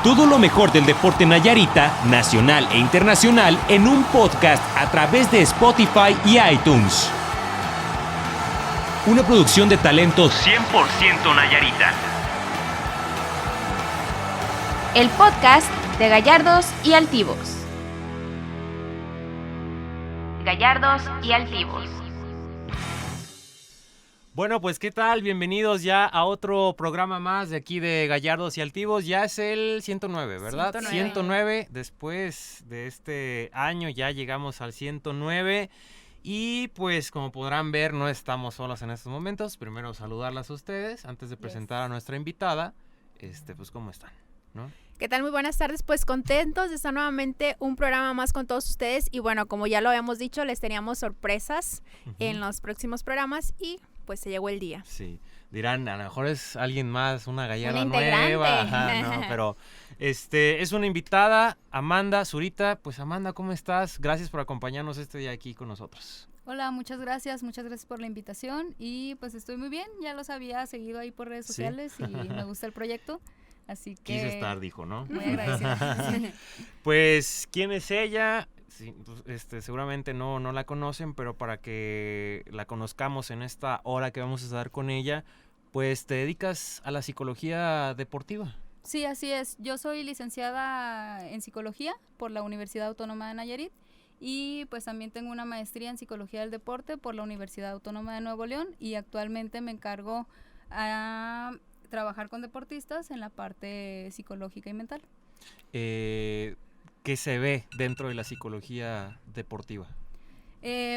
Todo lo mejor del deporte nayarita, nacional e internacional, en un podcast a través de Spotify y iTunes. Una producción de talentos 100% nayarita. El podcast de Gallardos y Altivos. Gallardos y Altivos. Bueno, pues ¿qué tal? Bienvenidos ya a otro programa más de aquí de Gallardos y Altivos. Ya es el 109, ¿verdad? 109. Después de este año ya llegamos al 109. Y pues como podrán ver, no estamos solos en estos momentos. Primero saludarlas a ustedes antes de presentar a nuestra invitada. Pues ¿cómo están? ¿No? ¿Qué tal? Muy buenas tardes, pues contentos de estar nuevamente un programa más con todos ustedes y bueno, como ya lo habíamos dicho, les teníamos sorpresas en los próximos programas y pues se llegó el día. Sí, dirán, a lo mejor es alguien más, una gallarda Una integrante. nueva, ajá, no, pero es una invitada, Amanda Zurita. Pues Amanda, ¿cómo estás? Gracias por acompañarnos este día aquí con nosotros. Hola, muchas gracias por la invitación y pues estoy muy bien, ya los había seguido ahí por redes sociales y me gusta el proyecto. Así que... Quise estar, dijo, ¿no? Muy agradecida. Pues, ¿quién es ella? Sí, seguramente no la conocen, pero para que la conozcamos en esta hora que vamos a estar con ella, pues te dedicas a la psicología deportiva. Sí, así es. Yo soy licenciada en psicología por la Universidad Autónoma de Nayarit y pues también tengo una maestría en psicología del deporte por la Universidad Autónoma de Nuevo León y actualmente me encargo a trabajar con deportistas en la parte psicológica y mental. ¿Qué se ve dentro de la psicología deportiva?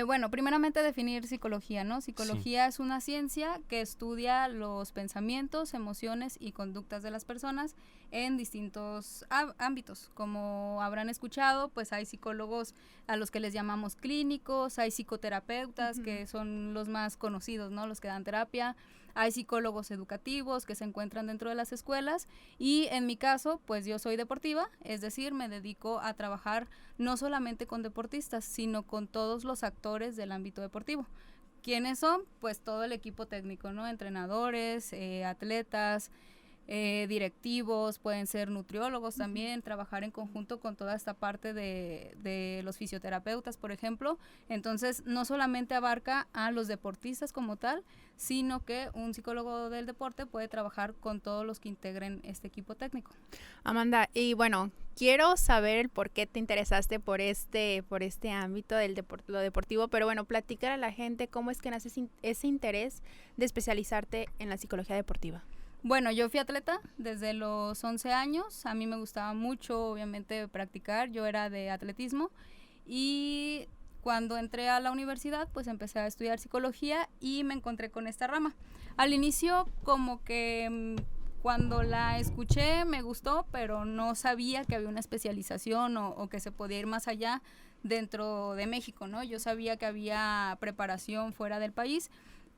Bueno, primeramente definir psicología, ¿no? Psicología es una ciencia que estudia los pensamientos, emociones y conductas de las personas en distintos ámbitos. Como habrán escuchado, pues hay psicólogos a los que les llamamos clínicos, hay psicoterapeutas que son los más conocidos, ¿no? Los que dan terapia. Hay psicólogos educativos que se encuentran dentro de las escuelas y en mi caso, pues yo soy deportiva, es decir, me dedico a trabajar no solamente con deportistas, sino con todos los actores del ámbito deportivo. ¿Quiénes son? Pues todo el equipo técnico, ¿no? Entrenadores, atletas, directivos, pueden ser nutriólogos también, trabajar en conjunto con toda esta parte de los fisioterapeutas, por ejemplo. Entonces, no solamente abarca a los deportistas como tal, sino que un psicólogo del deporte puede trabajar con todos los que integren este equipo técnico. Amanda, y bueno, quiero saber el por qué te interesaste por este ámbito del lo deportivo, pero bueno, platicar a la gente cómo es que nace ese interés de especializarte en la psicología deportiva. Bueno, yo fui atleta desde los 11 años, a mí me gustaba mucho, obviamente, practicar, yo era de atletismo y cuando entré a la universidad, pues empecé a estudiar psicología y me encontré con esta rama. Al inicio, como que cuando la escuché me gustó, pero no sabía que había una especialización o que se podía ir más allá dentro de México, ¿no? Yo sabía que había preparación fuera del país,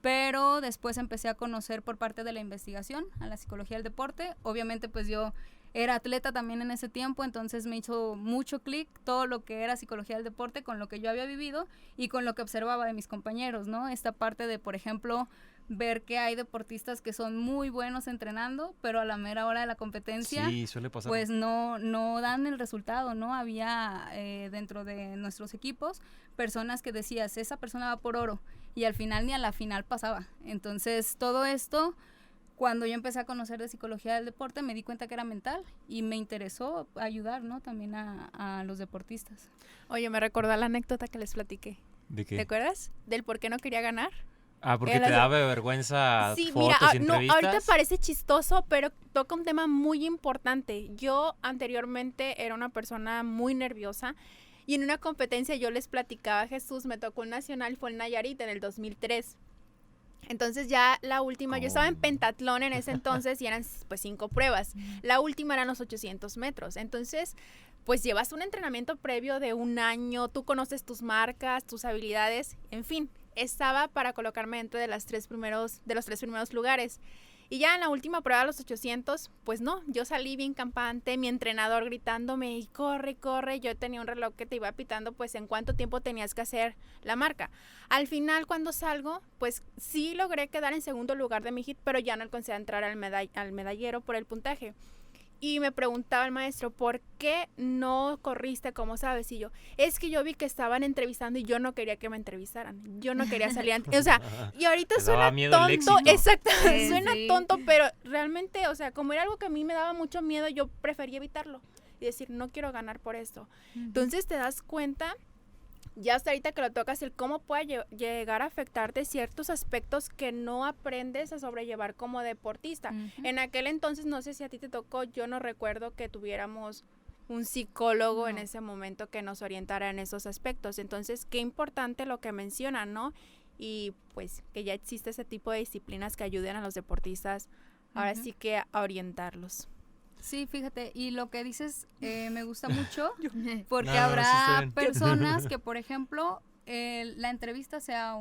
pero después empecé a conocer por parte de la investigación a la psicología del deporte. Obviamente pues yo era atleta también en ese tiempo, entonces me hizo mucho clic todo lo que era psicología del deporte con lo que yo había vivido y con lo que observaba de mis compañeros, ¿no? Esta parte de, por ejemplo, ver que hay deportistas que son muy buenos entrenando, pero a la mera hora de la competencia, sí, suele pasar. Pues no dan el resultado, ¿no? Había dentro de nuestros equipos personas que decías, esa persona va por oro, y al final ni a la final pasaba. Entonces todo esto, cuando yo empecé a conocer de psicología del deporte, me di cuenta que era mental y me interesó ayudar, ¿no? También a los deportistas. Oye, me recordó la anécdota que les platiqué. ¿De qué? ¿Te acuerdas? Del por qué no quería ganar. Porque te daba vergüenza fotos y entrevistas. No, ahorita parece chistoso, pero toca un tema muy importante. Yo anteriormente era una persona muy nerviosa y en una competencia yo les platicaba, Jesús, me tocó un nacional, fue en Nayarit en el 2003. Entonces ya la última, yo estaba en pentatlón en ese entonces y eran pues 5 pruebas. La última eran los 800 metros. Entonces, pues llevas un entrenamiento previo de un año, tú conoces tus marcas, tus habilidades, en fin. Estaba para colocarme dentro de los 3 primeros lugares. Y ya en la última prueba, los 800, pues no, yo salí bien campante, mi entrenador gritándome y corre, corre. Yo tenía un reloj que te iba pitando pues en cuánto tiempo tenías que hacer la marca. Al final, cuando salgo, pues sí logré quedar en segundo lugar de mi hit, pero ya no alcancé a entrar al medallero por el puntaje. Y me preguntaba el maestro, ¿por qué no corriste, como sabes? Y yo, es que yo vi que estaban entrevistando y yo no quería que me entrevistaran. Yo no quería salir antes. O sea, y ahorita Te daba suena miedo el tonto. éxito. Exacto, Sí, suena sí. tonto, pero realmente, o sea, como era algo que a mí me daba mucho miedo, yo prefería evitarlo. Y decir, no quiero ganar por esto. Entonces te das cuenta, ya hasta ahorita que lo tocas, el cómo puede llegar a afectarte ciertos aspectos que no aprendes a sobrellevar como deportista. Ujú. En aquel entonces, no sé si a ti te tocó, yo no recuerdo que tuviéramos un psicólogo en No. ese momento que nos orientara en esos aspectos. Entonces, qué importante lo que mencionan, ¿no? Y pues que ya existe ese tipo de disciplinas que ayuden a los deportistas, ahora Ujú. sí que a orientarlos. Sí, fíjate, y lo que dices me gusta mucho porque No, sí está habrá bien. personas que, por ejemplo, la entrevista sea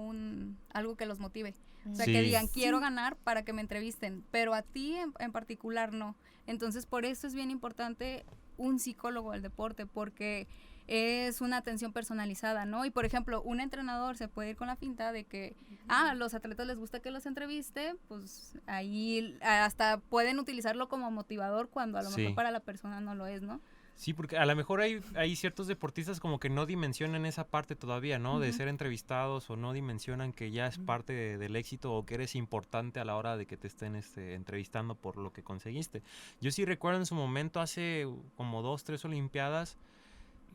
algo que los motive. O sea, que Sí. digan, quiero ganar para que me entrevisten, pero a ti en particular no. Entonces, por eso es bien importante un psicólogo del deporte, porque es una atención personalizada, ¿no? Y, por ejemplo, un entrenador se puede ir con la finta de que, a los atletas les gusta que los entreviste, pues ahí hasta pueden utilizarlo como motivador cuando a lo Sí. mejor para la persona no lo es, ¿no? Sí, porque a lo mejor hay ciertos deportistas como que no dimensionan esa parte todavía, ¿no? De Ujú. ser entrevistados o no dimensionan que ya es parte del éxito o que eres importante a la hora de que te estén entrevistando por lo que conseguiste. Yo sí recuerdo en su momento, hace como 2, 3 Olimpiadas,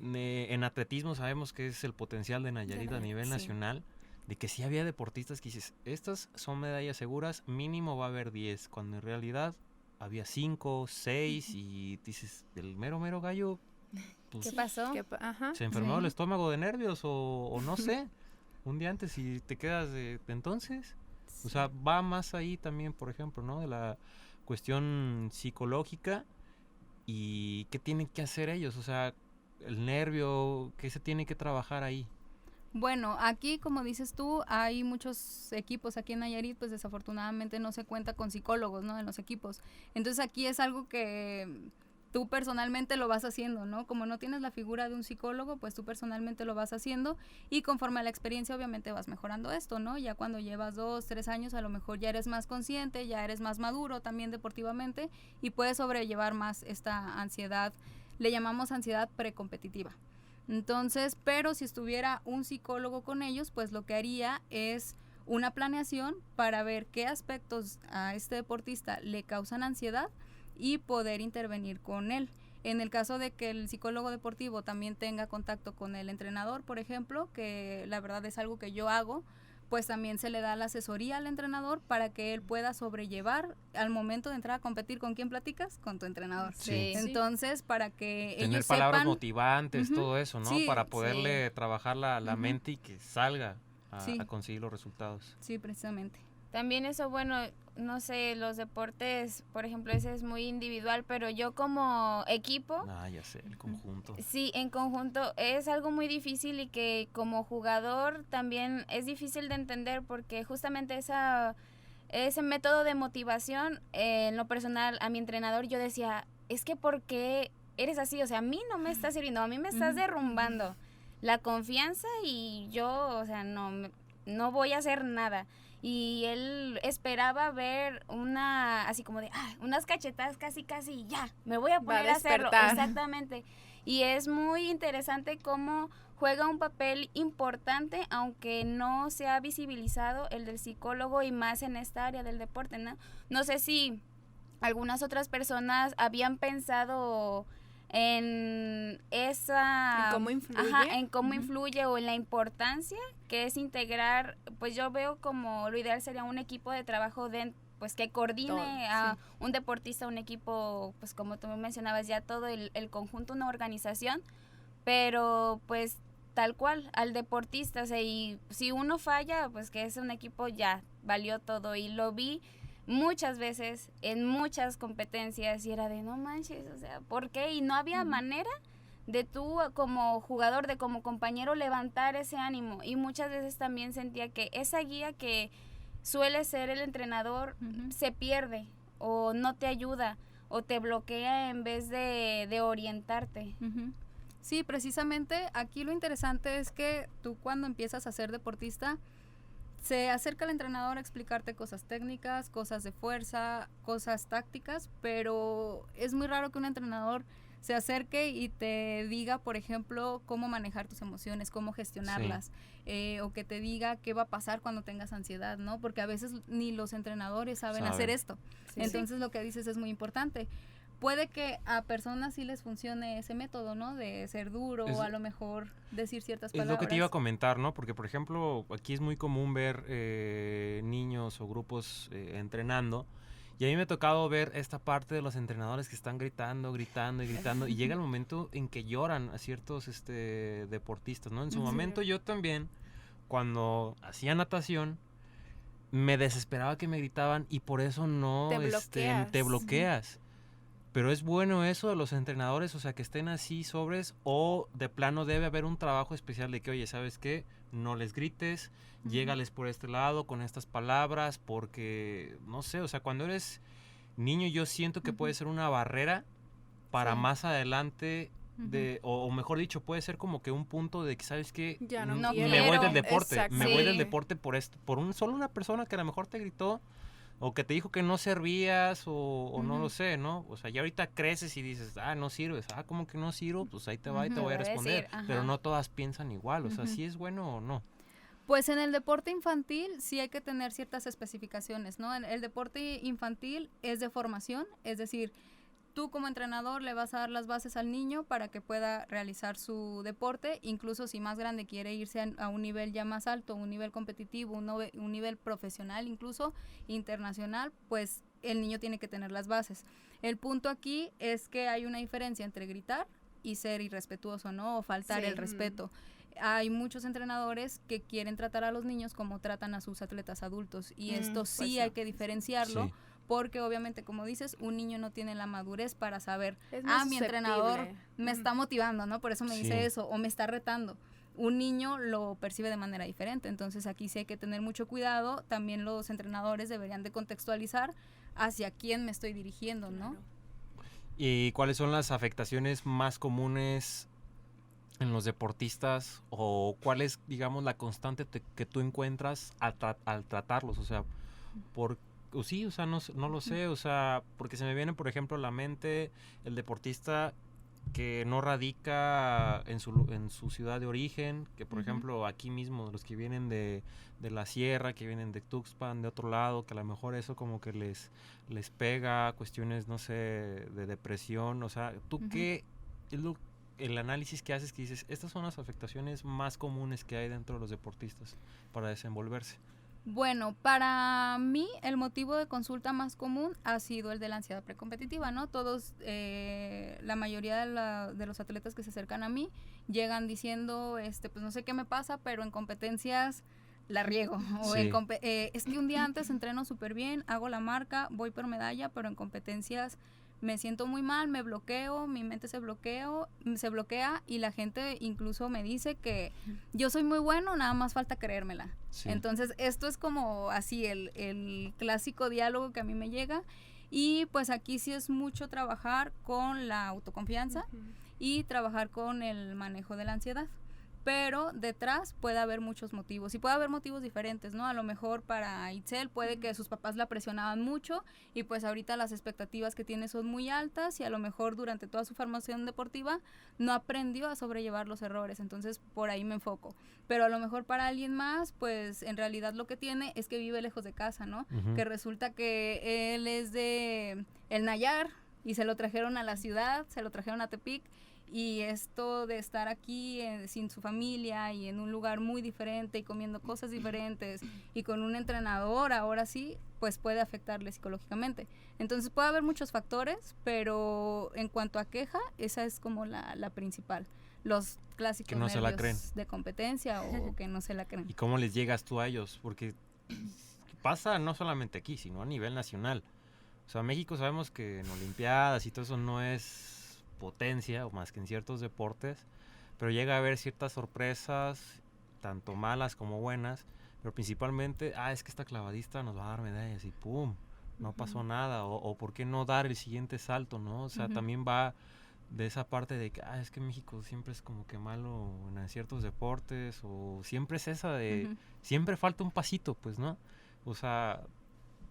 en atletismo sabemos que es el potencial de Nayarit a nivel sí. nacional, de que sí había deportistas que dices, estas son medallas seguras, mínimo va a haber 10, cuando en realidad había 5, 6 y dices, el mero gallo pues, ¿Qué pasó? Ajá. se enfermó Sí. el estómago de nervios o no sé, un día antes y te quedas de entonces. O sea, va más ahí también, por ejemplo, ¿no? De la cuestión psicológica y qué tienen que hacer ellos, o sea, el nervio, qué se tiene que trabajar ahí. Bueno, aquí, como dices tú, hay muchos equipos aquí en Nayarit, pues desafortunadamente no se cuenta con psicólogos, ¿no? En los equipos. Entonces aquí es algo que tú personalmente lo vas haciendo, ¿no? Como no tienes la figura de un psicólogo, pues tú personalmente lo vas haciendo y conforme a la experiencia obviamente vas mejorando esto, ¿no? Ya cuando llevas 2, 3 años a lo mejor ya eres más consciente, ya eres más maduro también deportivamente y puedes sobrellevar más esta ansiedad, le llamamos ansiedad precompetitiva. Entonces, pero si estuviera un psicólogo con ellos, pues lo que haría es una planeación para ver qué aspectos a este deportista le causan ansiedad y poder intervenir con él. En el caso de que el psicólogo deportivo también tenga contacto con el entrenador, por ejemplo, que la verdad es algo que yo hago, pues también se le da la asesoría al entrenador para que él pueda sobrellevar al momento de entrar a competir. ¿Con quién platicas? Con tu entrenador. Sí. Entonces, para que Tener ellos palabras sepan, motivantes, Ujú. todo eso, ¿no? Sí, Para poderle trabajar la Ujú. mente y que salga Sí. a conseguir los resultados. Sí, precisamente. También eso, bueno, no sé, los deportes, por ejemplo, ese es muy individual, pero yo como equipo, Ah, ya sé, el conjunto. sí, en conjunto es algo muy difícil y que como jugador también es difícil de entender porque justamente ese método de motivación, en lo personal, a mi entrenador yo decía, es que ¿por qué eres así? O sea, a mí no me estás sirviendo, a mí me estás Ujú. derrumbando la confianza y yo, o sea, no voy a hacer nada. Y él esperaba ver así como de, unas cachetadas casi, ya, me voy a poner a hacerlo. despertar. Exactamente. Y es muy interesante cómo juega un papel importante, aunque no se ha visibilizado el del psicólogo y más en esta área del deporte, ¿no? No sé si algunas otras personas habían pensado en esa... ¿En cómo influye? Ajá, en cómo Ujú. influye o en la importancia que es integrar, pues yo veo como lo ideal sería un equipo de trabajo pues que coordine Todo, a un deportista, un equipo, pues como tú mencionabas ya todo el conjunto, una organización, pero pues tal cual al deportista, o sea, y si uno falla, pues que es un equipo ya valió todo y lo vi muchas veces en muchas competencias y era de no manches, o sea, ¿por qué? Y no había manera de tú como jugador, de como compañero levantar ese ánimo y muchas veces también sentía que esa guía que suele ser el entrenador Ujú. se pierde o no te ayuda o te bloquea en vez de orientarte. Ujú. Sí, precisamente aquí lo interesante es que tú cuando empiezas a ser deportista, se acerca el entrenador a explicarte cosas técnicas, cosas de fuerza, cosas tácticas, pero es muy raro que un entrenador se acerque y te diga, por ejemplo, cómo manejar tus emociones, cómo gestionarlas, o que te diga qué va a pasar cuando tengas ansiedad, ¿no? Porque a veces ni los entrenadores saben hacer esto. Sí, entonces lo que dices es muy importante. Puede que a personas sí les funcione ese método, ¿no? De ser duro o a lo mejor decir ciertas palabras. Es lo que te iba a comentar, ¿no? Porque, por ejemplo, aquí es muy común ver niños o grupos entrenando. Y a mí me ha tocado ver esta parte de los entrenadores que están gritando y llega el momento en que lloran a ciertos deportistas, ¿no? En su momento yo también, cuando hacía natación, me desesperaba que me gritaban y por eso no te bloqueas. Pero es bueno eso de los entrenadores, o sea, que estén así sobres, o de plano debe haber un trabajo especial de que, oye, ¿sabes qué? No les grites, llégales por este lado con estas palabras, porque, no sé, o sea, cuando eres niño yo siento que puede ser una barrera para más adelante, o mejor dicho, puede ser como que un punto de que, ¿sabes qué? Ya no me voy del deporte, voy del deporte por solo una persona que a lo mejor te gritó, o que te dijo que no servías, o no lo sé, ¿no? O sea, ya ahorita creces y dices, no sirves. ¿Cómo que no sirvo? Pues ahí te va y te voy a responder. Pero no todas piensan igual, o sea, ¿sí es bueno o no? Pues en el deporte infantil sí hay que tener ciertas especificaciones, ¿no? El deporte infantil es de formación, es decir, tú como entrenador le vas a dar las bases al niño para que pueda realizar su deporte, incluso si más grande quiere irse a un nivel ya más alto, un nivel competitivo, un nivel profesional, incluso internacional, pues el niño tiene que tener las bases. El punto aquí es que hay una diferencia entre gritar y ser irrespetuoso, ¿no? O faltar el respeto. Hay muchos entrenadores que quieren tratar a los niños como tratan a sus atletas adultos y esto sí hay que diferenciarlo. Porque obviamente, como dices, un niño no tiene la madurez para saber, mi entrenador me está motivando, ¿no? Por eso me dice eso, o me está retando. Un niño lo percibe de manera diferente, entonces aquí sí hay que tener mucho cuidado. También los entrenadores deberían de contextualizar hacia quién me estoy dirigiendo, ¿no? ¿Y cuáles son las afectaciones más comunes en los deportistas, o cuál es, digamos, la constante que tú encuentras al tratarlos? O sea, no lo sé, o sea, porque se me viene, por ejemplo, a la mente el deportista que no radica en su ciudad de origen, que por ejemplo aquí mismo, los que vienen de la sierra, que vienen de Tuxpan, de otro lado, que a lo mejor eso como que les pega, cuestiones, no sé, de depresión, o sea, ¿tú qué es el análisis que haces que dices, estas son las afectaciones más comunes que hay dentro de los deportistas para desenvolverse? Bueno, para mí el motivo de consulta más común ha sido el de la ansiedad precompetitiva, ¿no? Todos, la mayoría de los atletas que se acercan a mí llegan diciendo, pues no sé qué me pasa, pero en competencias la riego. O es que un día antes entreno súper bien, hago la marca, voy por medalla, pero en competencias me siento muy mal, me bloqueo, mi mente se bloquea y la gente incluso me dice que yo soy muy bueno, nada más falta creérmela. Entonces esto es como así el clásico diálogo que a mí me llega, y pues aquí sí es mucho trabajar con la autoconfianza y trabajar con el manejo de la ansiedad. Pero detrás puede haber muchos motivos y puede haber motivos diferentes, ¿no? A lo mejor para Itzel puede que sus papás la presionaban mucho y pues ahorita las expectativas que tiene son muy altas y a lo mejor durante toda su formación deportiva no aprendió a sobrellevar los errores, entonces por ahí me enfoco. Pero a lo mejor para alguien más, pues en realidad lo que tiene es que vive lejos de casa, ¿no? Que resulta que él es de El Nayar y se lo trajeron a la ciudad, se lo trajeron a Tepic. Y esto de estar aquí sin su familia y en un lugar muy diferente y comiendo cosas diferentes y con un entrenador ahora sí, pues puede afectarle psicológicamente. Entonces puede haber muchos factores, pero en cuanto a queja, esa es como la principal. Los clásicos que no se la creen de competencia o que no se la creen. ¿Y cómo les llegas tú a ellos? Porque pasa no solamente aquí, sino a nivel nacional. O sea, México sabemos que en Olimpiadas y todo eso no es potencia, o más que en ciertos deportes, pero llega a haber ciertas sorpresas, tanto malas como buenas, pero principalmente, es que esta clavadista nos va a dar medallas y ¡pum! No pasó nada, o ¿por qué no dar el siguiente salto, no? O sea, también va de esa parte de que es que México siempre es como que malo en ciertos deportes, o siempre es esa de siempre falta un pasito, pues, ¿no? O sea,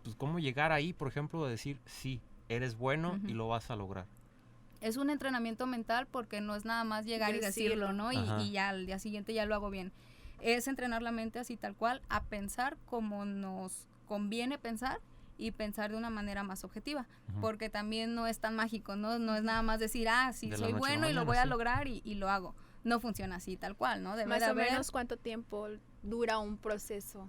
pues cómo llegar ahí, por ejemplo, a decir sí, eres bueno y lo vas a lograr. Es un entrenamiento mental porque no es nada más llegar y decirlo, ¿no? Y ya al día siguiente ya lo hago bien. Es entrenar la mente así tal cual, a pensar como nos conviene pensar y pensar de una manera más objetiva, porque también no es tan mágico, ¿no? No es nada más decir, sí, soy bueno y lo voy a lograr y lo hago. No funciona así tal cual, ¿no? Más o menos, ¿cuánto tiempo dura un proceso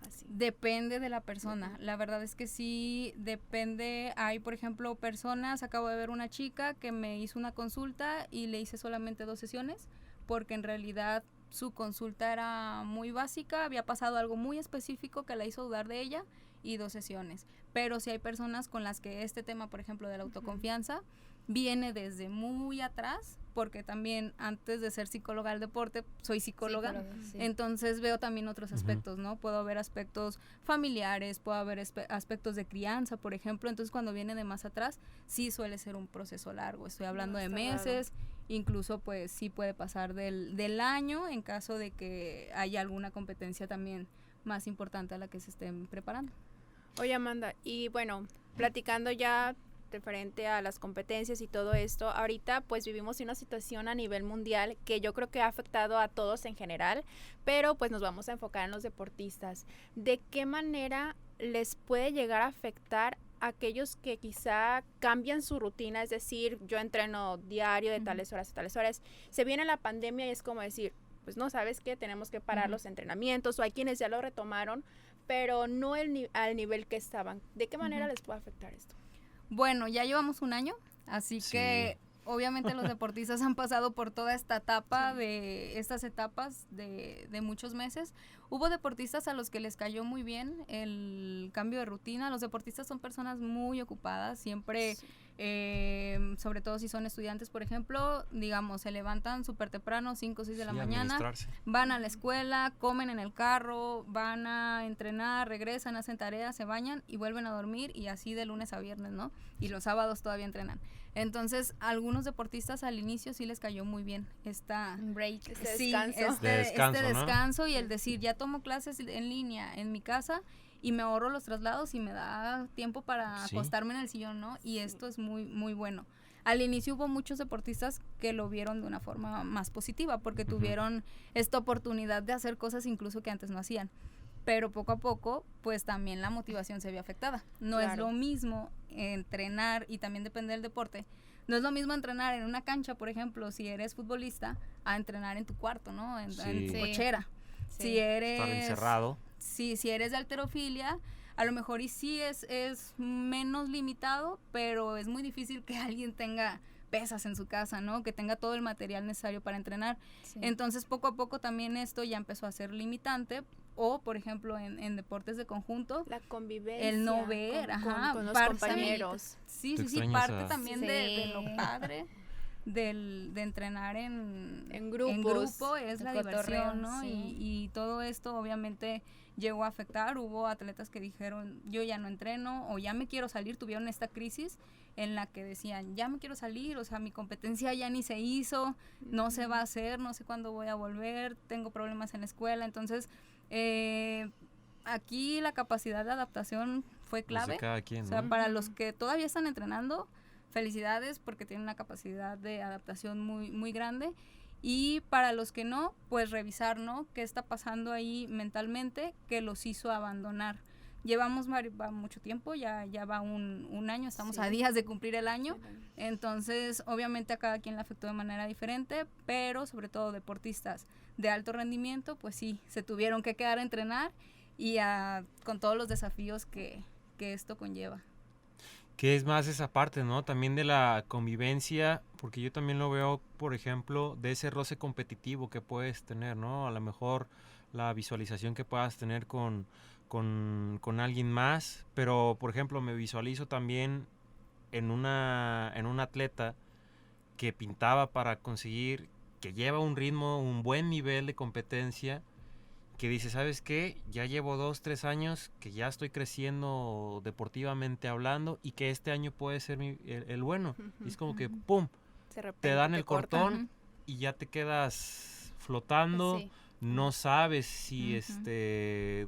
así? Depende de la persona. La verdad es que sí, depende. Hay, por ejemplo, personas, acabo de ver una chica que me hizo una consulta y le hice solamente 2 sesiones, porque en realidad su consulta era muy básica, había pasado algo muy específico que la hizo dudar de ella, y 2 sesiones. Pero sí hay personas con las que este tema, por ejemplo, de la autoconfianza, viene desde muy atrás, porque también antes de ser psicóloga del deporte, soy psicóloga, entonces veo también otros aspectos, ¿no? Puedo ver aspectos familiares, puedo ver aspectos de crianza, por ejemplo, entonces cuando viene de más atrás, sí suele ser un proceso largo, estoy hablando de meses, incluso pues sí puede pasar del año, en caso de que haya alguna competencia también más importante a la que se estén preparando. Oye, Amanda, y bueno, platicando ya referente a las competencias y todo esto, ahorita pues vivimos una situación a nivel mundial que yo creo que ha afectado a todos en general, pero pues nos vamos a enfocar en los deportistas. ¿De qué manera les puede llegar a afectar a aquellos que quizá cambian su rutina? Es decir, yo entreno diario de tales horas a tales horas, se viene la pandemia y es como decir, pues no, ¿sabes qué? Tenemos que parar los entrenamientos, o hay quienes ya lo retomaron, pero no al nivel que estaban. ¿De qué manera les puede afectar esto? Bueno, ya llevamos un año, así que obviamente los deportistas han pasado por toda esta etapa de estas etapas de muchos meses. Hubo deportistas a los que les cayó muy bien el cambio de rutina. Los deportistas son personas muy ocupadas, siempre, sobre todo si son estudiantes, por ejemplo, digamos, se levantan súper temprano, 5 o 6 de la mañana, van a la escuela, comen en el carro, van a entrenar, regresan, hacen tareas, se bañan y vuelven a dormir, y así de lunes a viernes, ¿no? Y los sábados todavía entrenan. Entonces, a algunos deportistas al inicio sí les cayó muy bien este descanso, ¿no? Y el decir, ya tomo clases en línea en mi casa y me ahorro los traslados y me da tiempo para acostarme en el sillón, ¿no? Y esto es muy, muy bueno. Al inicio hubo muchos deportistas que lo vieron de una forma más positiva, porque tuvieron esta oportunidad de hacer cosas incluso que antes no hacían. Pero poco a poco, pues también la motivación se vio afectada. No es lo mismo entrenar, y también depende del deporte, no es lo mismo entrenar en una cancha, por ejemplo, si eres futbolista, a entrenar en tu cuarto, ¿no? En tu cochera. Si eres... Estar encerrado. Sí, si eres de halterofilia, a lo mejor y sí es menos limitado, pero es muy difícil que alguien tenga pesas en su casa, ¿no? Que tenga todo el material necesario para entrenar. Entonces, poco a poco también esto ya empezó a ser limitante. O, por ejemplo, en deportes de conjunto, la convivencia, el no ver, con los compañeros. Sí, parte también de lo padre de entrenar en grupo es la diversión, ¿no? Y todo esto obviamente llegó a afectar. Hubo atletas que dijeron, yo ya no entreno, o ya me quiero salir, tuvieron esta crisis en la que decían, ya me quiero salir, o sea, mi competencia ya ni se hizo, no se va a hacer, no sé cuándo voy a volver, tengo problemas en la escuela. Entonces, aquí la capacidad de adaptación fue clave. Cada quien, ¿no? O sea, para los que todavía están entrenando, felicidades, porque tienen una capacidad de adaptación muy, muy grande. Y para los que no, pues revisar, ¿no? ¿Qué está pasando ahí mentalmente que los hizo abandonar? Llevamos va mucho tiempo, ya va un año, estamos a días de cumplir el año. Entonces, obviamente a cada quien le afectó de manera diferente, pero sobre todo deportistas de alto rendimiento, pues sí, se tuvieron que quedar a entrenar y con todos los desafíos que esto conlleva. Que es más esa parte, ¿no? También de la convivencia, porque yo también lo veo, por ejemplo, de ese roce competitivo que puedes tener, ¿no? A lo mejor la visualización que puedas tener con alguien más, pero, por ejemplo, me visualizo también en un atleta que pintaba para conseguir, que lleva un ritmo, un buen nivel de competencia, que dice, ¿sabes qué? Ya llevo 2-3 años que ya estoy creciendo deportivamente hablando, y que este año puede ser el bueno. Y es como que ¡pum! te dan el cortan. cortón y ya te quedas flotando. Sí. No sabes si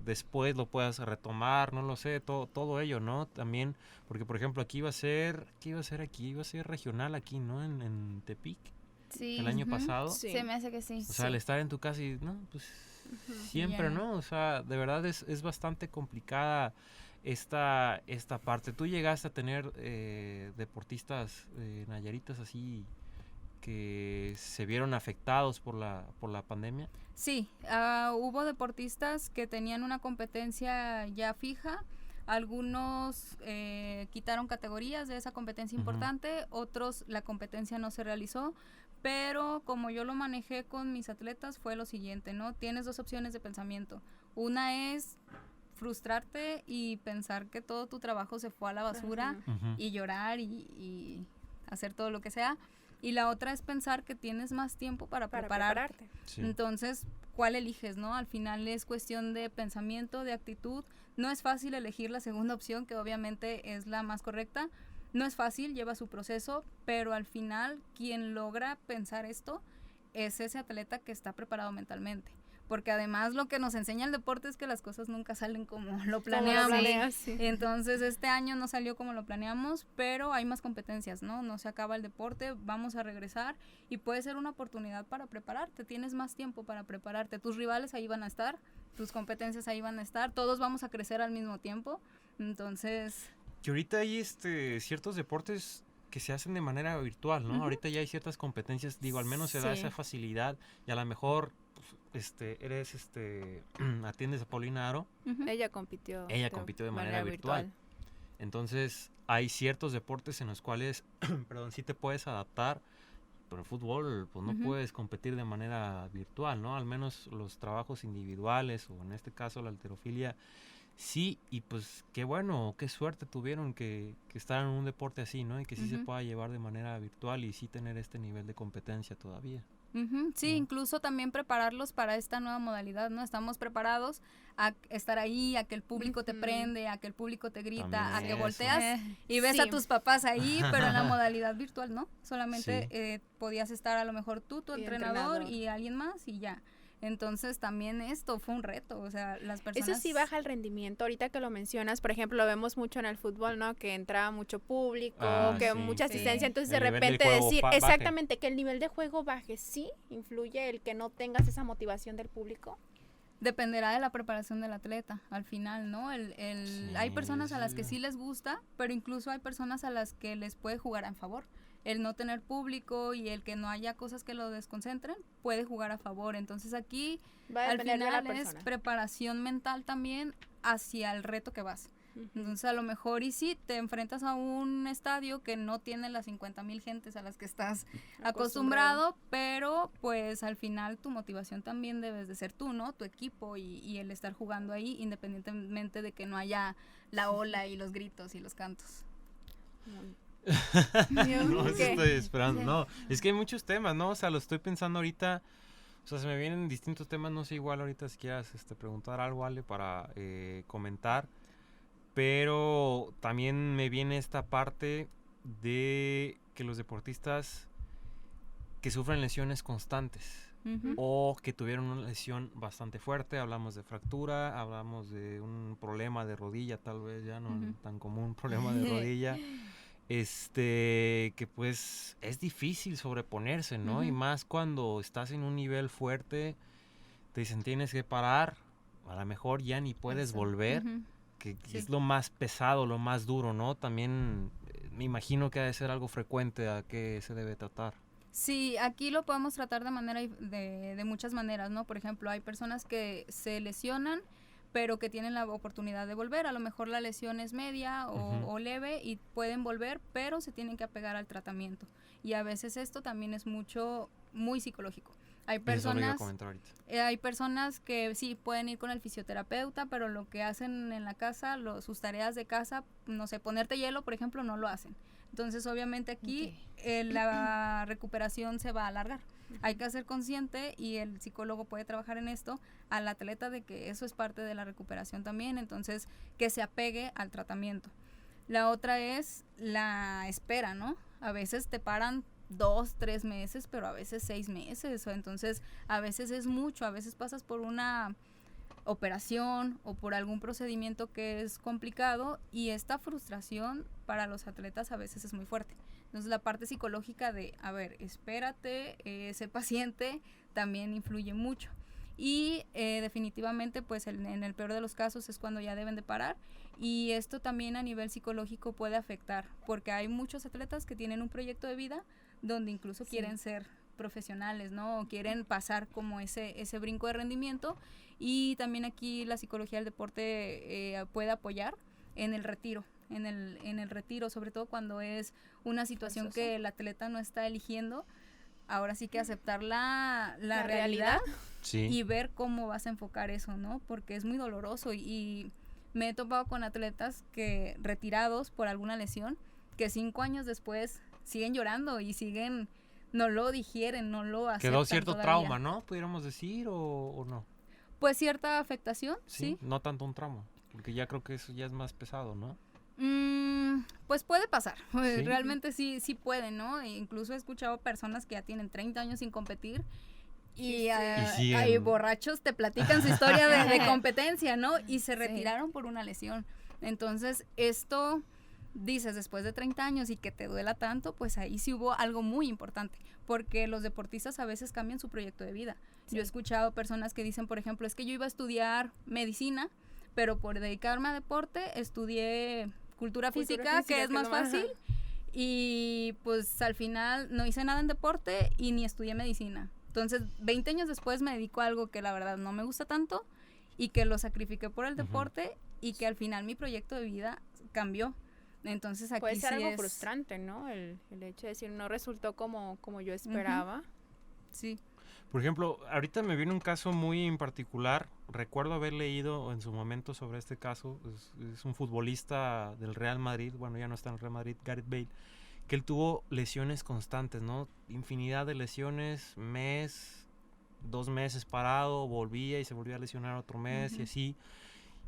después lo puedas retomar, no lo sé, todo ello, ¿no? También, porque por ejemplo aquí iba a ser regional aquí, ¿no? En Tepic, Sí. el año pasado. Sí. Se me hace que sí. O sea, al estar en tu casa y, no, pues siempre, Ya. ¿no? O sea, de verdad es bastante complicada esta parte. ¿Tú llegaste a tener deportistas nayaritas así que se vieron afectados por la pandemia? Sí, hubo deportistas que tenían una competencia ya fija. Algunos quitaron categorías de esa competencia Ujú. importante, otros la competencia no se realizó, pero como yo lo manejé con mis atletas fue lo siguiente, ¿no? Tienes dos opciones de pensamiento. Una es frustrarte y pensar que todo tu trabajo se fue a la basura Ajá. Ujú. y llorar y hacer todo lo que sea. Y la otra es pensar que tienes más tiempo para prepararte. Sí. Entonces, ¿cuál eliges, no? Al final es cuestión de pensamiento, de actitud. No es fácil elegir la segunda opción, que obviamente es la más correcta. No es fácil, lleva su proceso, pero al final quien logra pensar esto es ese atleta que está preparado mentalmente. Porque además lo que nos enseña el deporte es que las cosas nunca salen como lo planeamos. planeas, sí. Entonces este año no salió como lo planeamos, pero hay más competencias, ¿no? No se acaba el deporte, vamos a regresar y puede ser una oportunidad para prepararte. Tienes más tiempo para prepararte. Tus rivales ahí van a estar, tus competencias ahí van a estar, todos vamos a crecer al mismo tiempo. Entonces, Que ahorita hay ciertos deportes que se hacen de manera virtual, ¿no? Ujú. Ahorita ya hay ciertas competencias, digo, al menos se da Sí. esa facilidad y a lo mejor atiendes a Paulina Aro, ujú. Ella compitió. compitió de manera virtual. Entonces hay ciertos deportes en los cuales, perdón, sí te puedes adaptar, pero el fútbol, pues no Ujú. puedes competir de manera virtual, ¿no? Al menos los trabajos individuales o en este caso la halterofilia, sí, y pues qué bueno, qué suerte tuvieron que estar en un deporte así, ¿no? Y que sí se Ujú. pueda llevar de manera virtual y sí tener este nivel de competencia todavía. Ujú, sí, ¿no? incluso también prepararlos para esta nueva modalidad, ¿no? Estamos preparados a estar ahí, a que el público te Ujú. prende, a que el público te grita, También a que eso. volteas y ves a Sí. tus papás ahí, pero en la modalidad virtual, ¿no? Solamente Sí. podías estar a lo mejor tú, tu Y entrenador entrenador. y alguien más y ya. Entonces también esto fue un reto, o sea, las personas... Eso sí baja el rendimiento. Ahorita que lo mencionas, por ejemplo, lo vemos mucho en el fútbol, ¿no? Que entra mucho público, que Sí. mucha Sí. asistencia. Entonces, El de nivel del repente juego decir baje. exactamente que el nivel de juego baje, sí, influye el que no tengas esa motivación del público. Dependerá de la preparación del atleta, al final, ¿no? Hay personas a las que Sí. sí les gusta, pero incluso hay personas a las que les puede jugar a favor. El no tener público y el que no haya cosas que lo desconcentren puede jugar a favor. Entonces aquí Va a al depender de la final es persona. preparación mental también hacia el reto que vas. Ujú. Entonces a lo mejor y si te enfrentas a un estadio que no tiene las 50,000 gentes a las que estás acostumbrado, pero pues al final tu motivación también debes de ser tú, ¿no? Tu equipo y el estar jugando ahí independientemente de que no haya la ola y los gritos y los cantos. No, sí ¿Qué? estoy esperando. Sí. No, es que hay muchos temas, ¿no? O sea, lo estoy pensando ahorita. O sea, se me vienen distintos temas. No sé, igual ahorita si quieras preguntar algo, Ale, para comentar. Pero también me viene esta parte de que los deportistas que sufren lesiones constantes Ujú. o que tuvieron una lesión bastante fuerte, hablamos de fractura, hablamos de un problema de rodilla, tal vez ya no Ujú. tan común problema de rodilla, que pues es difícil sobreponerse, ¿no? Y Ujú. más cuando estás en un nivel fuerte, te dicen tienes que parar, a lo mejor ya ni puedes Eso. volver, Ujú. que Sí. es lo más pesado, lo más duro, ¿no? También me imagino que ha de ser algo frecuente a qué se debe tratar. Sí, aquí lo podemos tratar de manera de muchas maneras, ¿no? Por ejemplo, hay personas que se lesionan, pero que tienen la oportunidad de volver. A lo mejor la lesión es media Ujú. o leve y pueden volver, pero se tienen que apegar al tratamiento. Y a veces esto también es muy psicológico. Hay Eso lo iba a personas comentar ahorita. hay personas que sí pueden ir con el fisioterapeuta, pero lo que hacen en la casa, sus tareas de casa, no sé, ponerte hielo, por ejemplo, no lo hacen. Entonces, obviamente aquí la recuperación se va a alargar. Hay que ser consciente y el psicólogo puede trabajar en esto al atleta de que eso es parte de la recuperación también, entonces que se apegue al tratamiento. La otra es la espera, ¿no? A veces te paran 2, 3 meses, pero a veces 6 meses. Entonces, a veces es mucho, a veces pasas por una operación o por algún procedimiento que es complicado y esta frustración para los atletas a veces es muy fuerte. Entonces, la parte psicológica de, a ver, espérate, sé paciente, también influye mucho. Y definitivamente, pues en el peor de los casos es cuando ya deben de parar. Y esto también a nivel psicológico puede afectar, porque hay muchos atletas que tienen un proyecto de vida donde incluso quieren ser profesionales, ¿no? O quieren pasar como ese brinco de rendimiento. Y también aquí la psicología del deporte puede apoyar en el retiro. En el retiro, sobre todo cuando es una situación que el atleta no está eligiendo. Ahora sí que aceptar la realidad sí. Y ver cómo vas a enfocar eso, ¿no? Porque es muy doloroso y me he topado con atletas que retirados por alguna lesión, que 5 años después siguen llorando y siguen, no lo digieren, no lo aceptan. Quedó cierto todavía. trauma, ¿no? ¿Pudiéramos decir o no? Pues cierta afectación, sí. No tanto un trauma, porque ya creo que eso ya es más pesado, ¿no? Pues puede pasar, ¿Sí? Realmente sí puede, ¿no? E incluso he escuchado personas que ya tienen 30 años sin competir y hay borrachos te platican su historia de competencia, ¿no? Y se retiraron por una lesión. Entonces, esto, dices, después de 30 años y que te duela tanto, pues ahí sí hubo algo muy importante, porque los deportistas a veces cambian su proyecto de vida. Sí. Yo he escuchado personas que dicen, por ejemplo, es que yo iba a estudiar medicina, pero por dedicarme a deporte estudié cultura física, que es más fácil, y pues al final no hice nada en deporte y ni estudié medicina. Entonces, 20 años después me dedico a algo que la verdad no me gusta tanto y que lo sacrifiqué por el deporte y que al final mi proyecto de vida cambió. Entonces, aquí puede ser sí algo frustrante, ¿no? El hecho de decir, no resultó como yo esperaba. Sí. Por ejemplo, ahorita me viene un caso muy en particular. Recuerdo haber leído en su momento sobre este caso. Es un futbolista del Real Madrid, bueno, ya no está en el Real Madrid, Gareth Bale, que él tuvo lesiones constantes, ¿no? Infinidad de lesiones, 2 meses parado, volvía y se volvía a lesionar otro mes y así.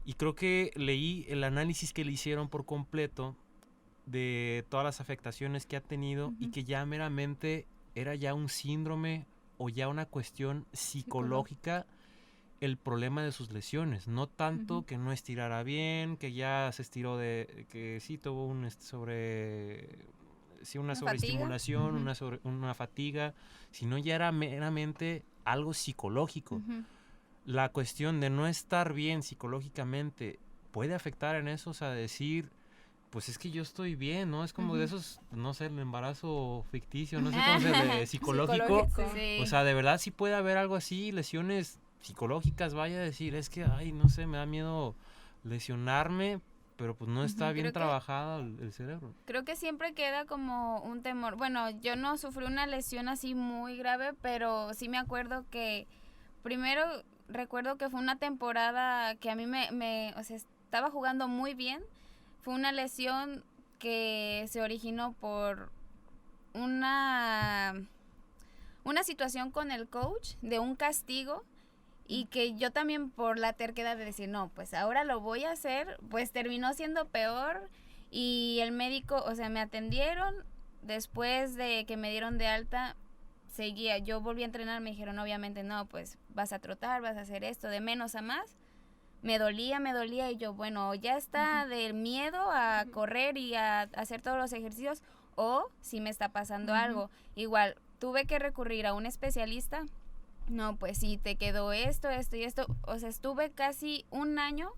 Y creo que leí el análisis que le hicieron por completo de todas las afectaciones que ha tenido y que ya meramente era ya un síndrome o ya una cuestión psicológica el problema de sus lesiones, no tanto que no estirara bien, que ya se estiró que sí tuvo una sobreestimulación, una fatiga, sino ya era meramente algo psicológico. La cuestión de no estar bien psicológicamente puede afectar en eso, o sea, decir, pues es que yo estoy bien, ¿no? Es como de esos, no sé, el embarazo ficticio, no sé cómo se psicológico. Sí. O sea, de verdad sí puede haber algo así, lesiones psicológicas, vaya a decir, es que, ay, no sé, me da miedo lesionarme, pero pues no está bien trabajado el cerebro. Creo que siempre queda como un temor. Bueno, yo no sufrí una lesión así muy grave, pero sí me acuerdo que primero recuerdo que fue una temporada que a mí o sea, estaba jugando muy bien. Fue una lesión que se originó por una situación con el coach de un castigo y que yo también por la terquedad de decir, no, pues ahora lo voy a hacer, pues terminó siendo peor y el médico, o sea, me atendieron, después de que me dieron de alta, seguía, yo volví a entrenar, me dijeron obviamente no, pues vas a trotar, vas a hacer esto, de menos a más. Me dolía y yo, bueno, ya está del miedo a correr y a hacer todos los ejercicios o si me está pasando algo. Igual, tuve que recurrir a un especialista. No, pues sí, te quedó esto y esto. O sea, estuve casi 1 año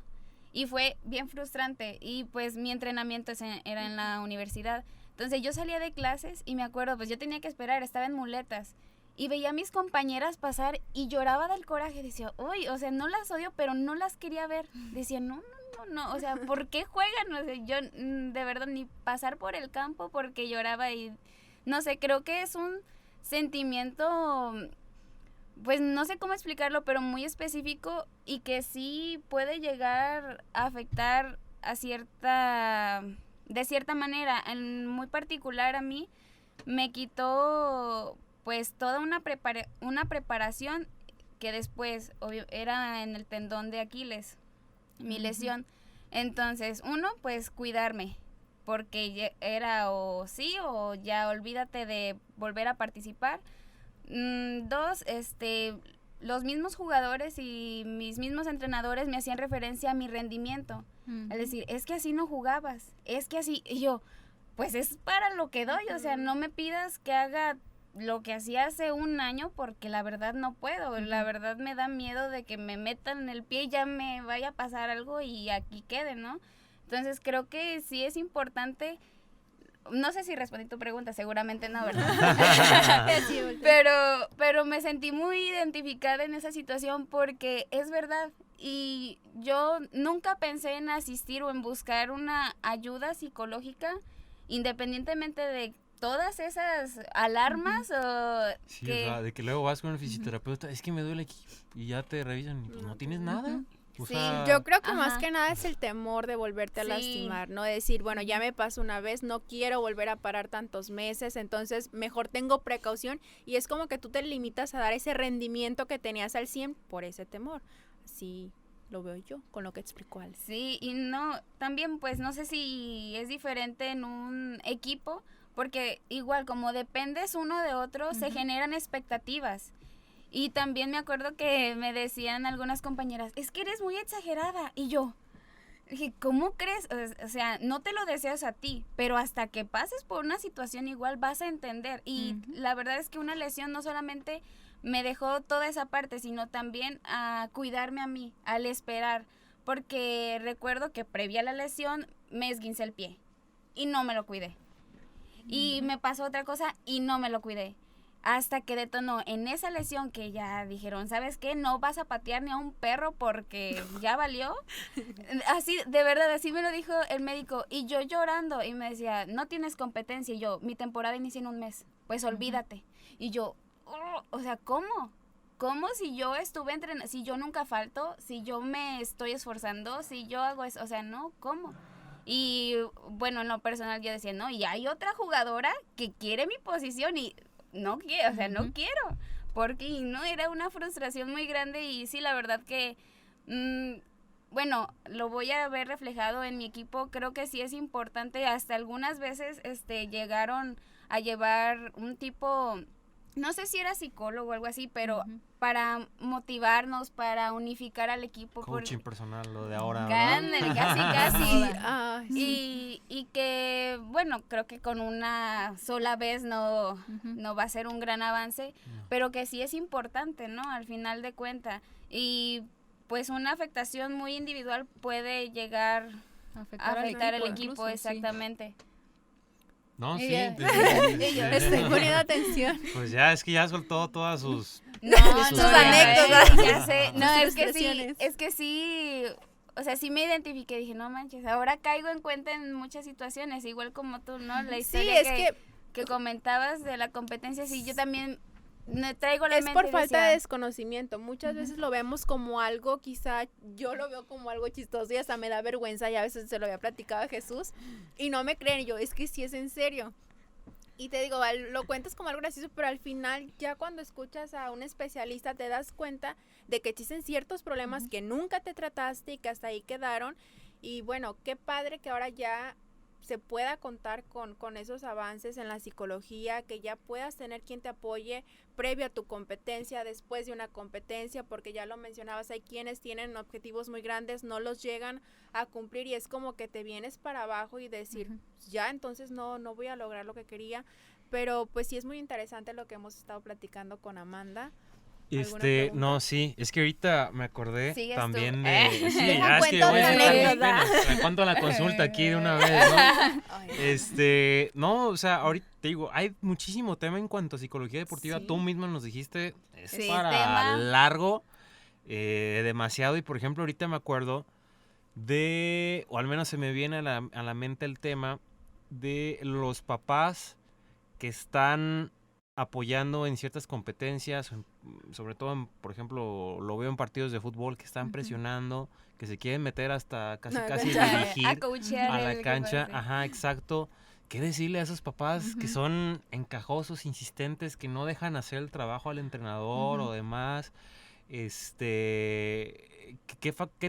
y fue bien frustrante. Y pues mi entrenamiento era en la universidad. Entonces yo salía de clases y me acuerdo, pues yo tenía que esperar, estaba en muletas. Y veía a mis compañeras pasar y lloraba del coraje. Decía, uy, o sea, no las odio, pero no las quería ver. Decía, no. O sea, ¿por qué juegan? O sea, yo de verdad ni pasar por el campo porque lloraba y no sé, creo que es un sentimiento, pues no sé cómo explicarlo, pero muy específico y que sí puede llegar a afectar de cierta manera. En muy particular a mí me quitó pues toda una preparación que después era en el tendón de Aquiles, mi lesión. Entonces, 1, pues cuidarme. porque era o sí o ya olvídate de volver a participar. 2, los mismos jugadores y mis mismos entrenadores me hacían referencia a mi rendimiento. Es decir, es que así no jugabas, es que así, y yo, pues es para lo que doy, o sea, no me pidas que haga lo que hacía hace un año porque la verdad no puedo, la verdad me da miedo de que me metan el pie y ya me vaya a pasar algo y aquí quede, ¿no? Entonces creo que sí es importante, no sé si respondí tu pregunta, seguramente no, ¿verdad? pero me sentí muy identificada en esa situación porque es verdad y yo nunca pensé en asistir o en buscar una ayuda psicológica independientemente de todas esas alarmas o sí, o sea, de que luego vas con el fisioterapeuta, es que me duele aquí y ya te revisan y pues no tienes nada. O sea, yo creo que más que nada es el temor de volverte a lastimar, ¿no? Decir, bueno, ya me pasó una vez, no quiero volver a parar tantos meses, entonces mejor tengo precaución y es como que tú te limitas a dar ese rendimiento que tenías al 100 por ese temor. Así lo veo yo con lo que explicó Alex. Sí, y no, también pues no sé si es diferente en un equipo, porque igual como dependes uno de otro, se generan expectativas. Y también me acuerdo que me decían algunas compañeras, es que eres muy exagerada. Y yo dije, ¿cómo crees? O sea, no te lo deseas a ti, pero hasta que pases por una situación igual vas a entender. Y la verdad es que una lesión no solamente me dejó toda esa parte, sino también a cuidarme a mí, al esperar. Porque recuerdo que previa a la lesión me esguincé el pie y no me lo cuidé. Y me pasó otra cosa y no me lo cuidé. Hasta que detonó en esa lesión que ya dijeron, ¿sabes qué? No vas a patear ni a un perro porque ya valió. Así, de verdad, así me lo dijo el médico. Y yo llorando y me decía, no tienes competencia. Y yo, mi temporada inicia en un mes, pues olvídate. Y yo, o sea, ¿cómo? ¿Cómo si yo estuve entrenando? Si yo nunca falto, si yo me estoy esforzando, si yo hago eso, o sea, no, ¿cómo? Y bueno, en lo personal yo decía, no, y hay otra jugadora que quiere mi posición y no quiero, o sea, no quiero, porque no, era una frustración muy grande y sí, la verdad que, bueno, lo voy a ver reflejado en mi equipo, creo que sí es importante, hasta algunas veces llegaron a llevar un tipo, no sé si era psicólogo o algo así, pero para motivarnos, para unificar al equipo. Coaching personal, lo de ahora, casi. Y que, bueno, creo que con una sola vez no va a ser un gran avance, pero que sí es importante, ¿no? Al final de cuentas. Y pues una afectación muy individual puede llegar a afectar al equipo, incluso, exactamente. Sí. No, sí. Estoy poniendo atención. Pues ya, es que ya soltó todas sus... sus anécdotas. Ya sé. No, es que sí, o sea, sí me identifiqué. Dije, no manches, ahora caigo en cuenta en muchas situaciones, igual como tú, ¿no? La historia que comentabas de la competencia, sí, yo también... me traigo la mente por falta de desconocimiento. Muchas veces lo vemos como algo, quizá yo lo veo como algo chistoso y hasta me da vergüenza, y a veces se lo había platicado a Jesús y no me creen, y yo, es que sí es en serio. Y te digo, lo cuentas como algo gracioso, pero al final ya cuando escuchas a un especialista te das cuenta de que existen ciertos problemas que nunca te trataste y que hasta ahí quedaron. Y bueno, qué padre que ahora ya se pueda contar con esos avances en la psicología, que ya puedas tener quien te apoye previo a tu competencia, después de una competencia, porque ya lo mencionabas, hay quienes tienen objetivos muy grandes, no los llegan a cumplir y es como que te vienes para abajo y decir, ya entonces no voy a lograr lo que quería, pero pues sí es muy interesante lo que hemos estado platicando con Amanda. No, sí, es que ahorita me acordé también de... Sí, ya es que me cuento a la consulta aquí de una vez, ¿no? No, o sea, ahorita te digo, hay muchísimo tema en cuanto a psicología deportiva, tú misma nos dijiste, es para largo, demasiado, y por ejemplo, ahorita me acuerdo de, o al menos se me viene a la mente el tema de los papás que están apoyando en ciertas competencias, sobre todo, por ejemplo, lo veo en partidos de fútbol que están presionando, que se quieren meter hasta casi dirigir a la cancha. Ajá, exacto. ¿Qué decirle a esos papás que son encajosos, insistentes, que no dejan hacer el trabajo al entrenador o demás? ¿Qué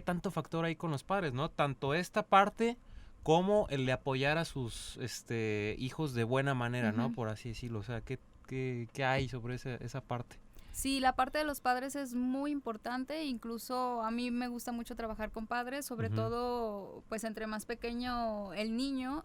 tanto factor hay con los padres, no? Tanto esta parte cómo el de apoyar a sus hijos de buena manera, ¿no? Ujú. Por así decirlo. O sea, ¿qué hay sobre esa parte? Sí, la parte de los padres es muy importante, incluso a mí me gusta mucho trabajar con padres, sobre Ujú. todo pues entre más pequeño el niño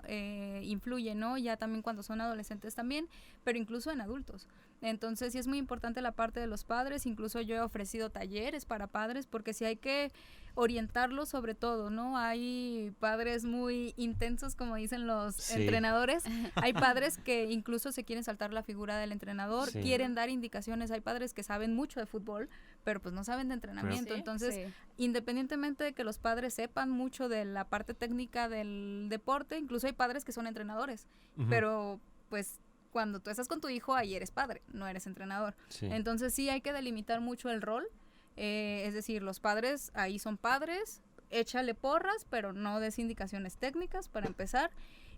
influye, ¿no? Ya también cuando son adolescentes también, pero incluso en adultos. Entonces sí es muy importante la parte de los padres, incluso yo he ofrecido talleres para padres porque sí hay que orientarlos sobre todo, ¿no? Hay padres muy intensos, como dicen los Sí. entrenadores, hay padres que incluso se quieren saltar la figura del entrenador, Sí. quieren dar indicaciones, hay padres que saben mucho de fútbol, pero pues no saben de entrenamiento, Sí. entonces Sí. independientemente de que los padres sepan mucho de la parte técnica del deporte, incluso hay padres que son entrenadores, Ujú. pero pues cuando tú estás con tu hijo, ahí eres padre, no eres entrenador. Sí. Entonces sí hay que delimitar mucho el rol, es decir, los padres ahí son padres, échale porras, pero no des indicaciones técnicas para empezar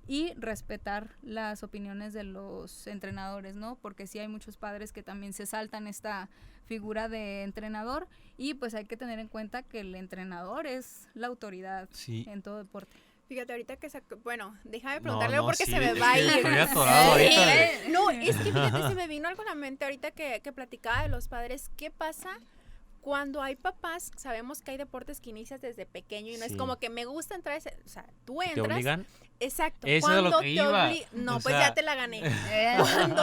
y respetar las opiniones de los entrenadores, ¿no? Porque sí hay muchos padres que también se saltan esta figura de entrenador y pues hay que tener en cuenta que el entrenador es la autoridad Sí. en todo deporte. Fíjate, ahorita que bueno, déjame No, preguntarle no, porque sí, se me es va a que ir. estoy atorado ahorita de- No, es que fíjate, se me vino algo a la mente ahorita que platicaba de los padres. ¿Qué pasa cuando hay papás? Sabemos que hay deportes que inicias desde pequeño y no es Sí. como que me gusta entrar, o sea, tú ¿Te entras. obligan? Exacto. Eso es a lo cuando que te iba. No, O pues sea- ya te la gané.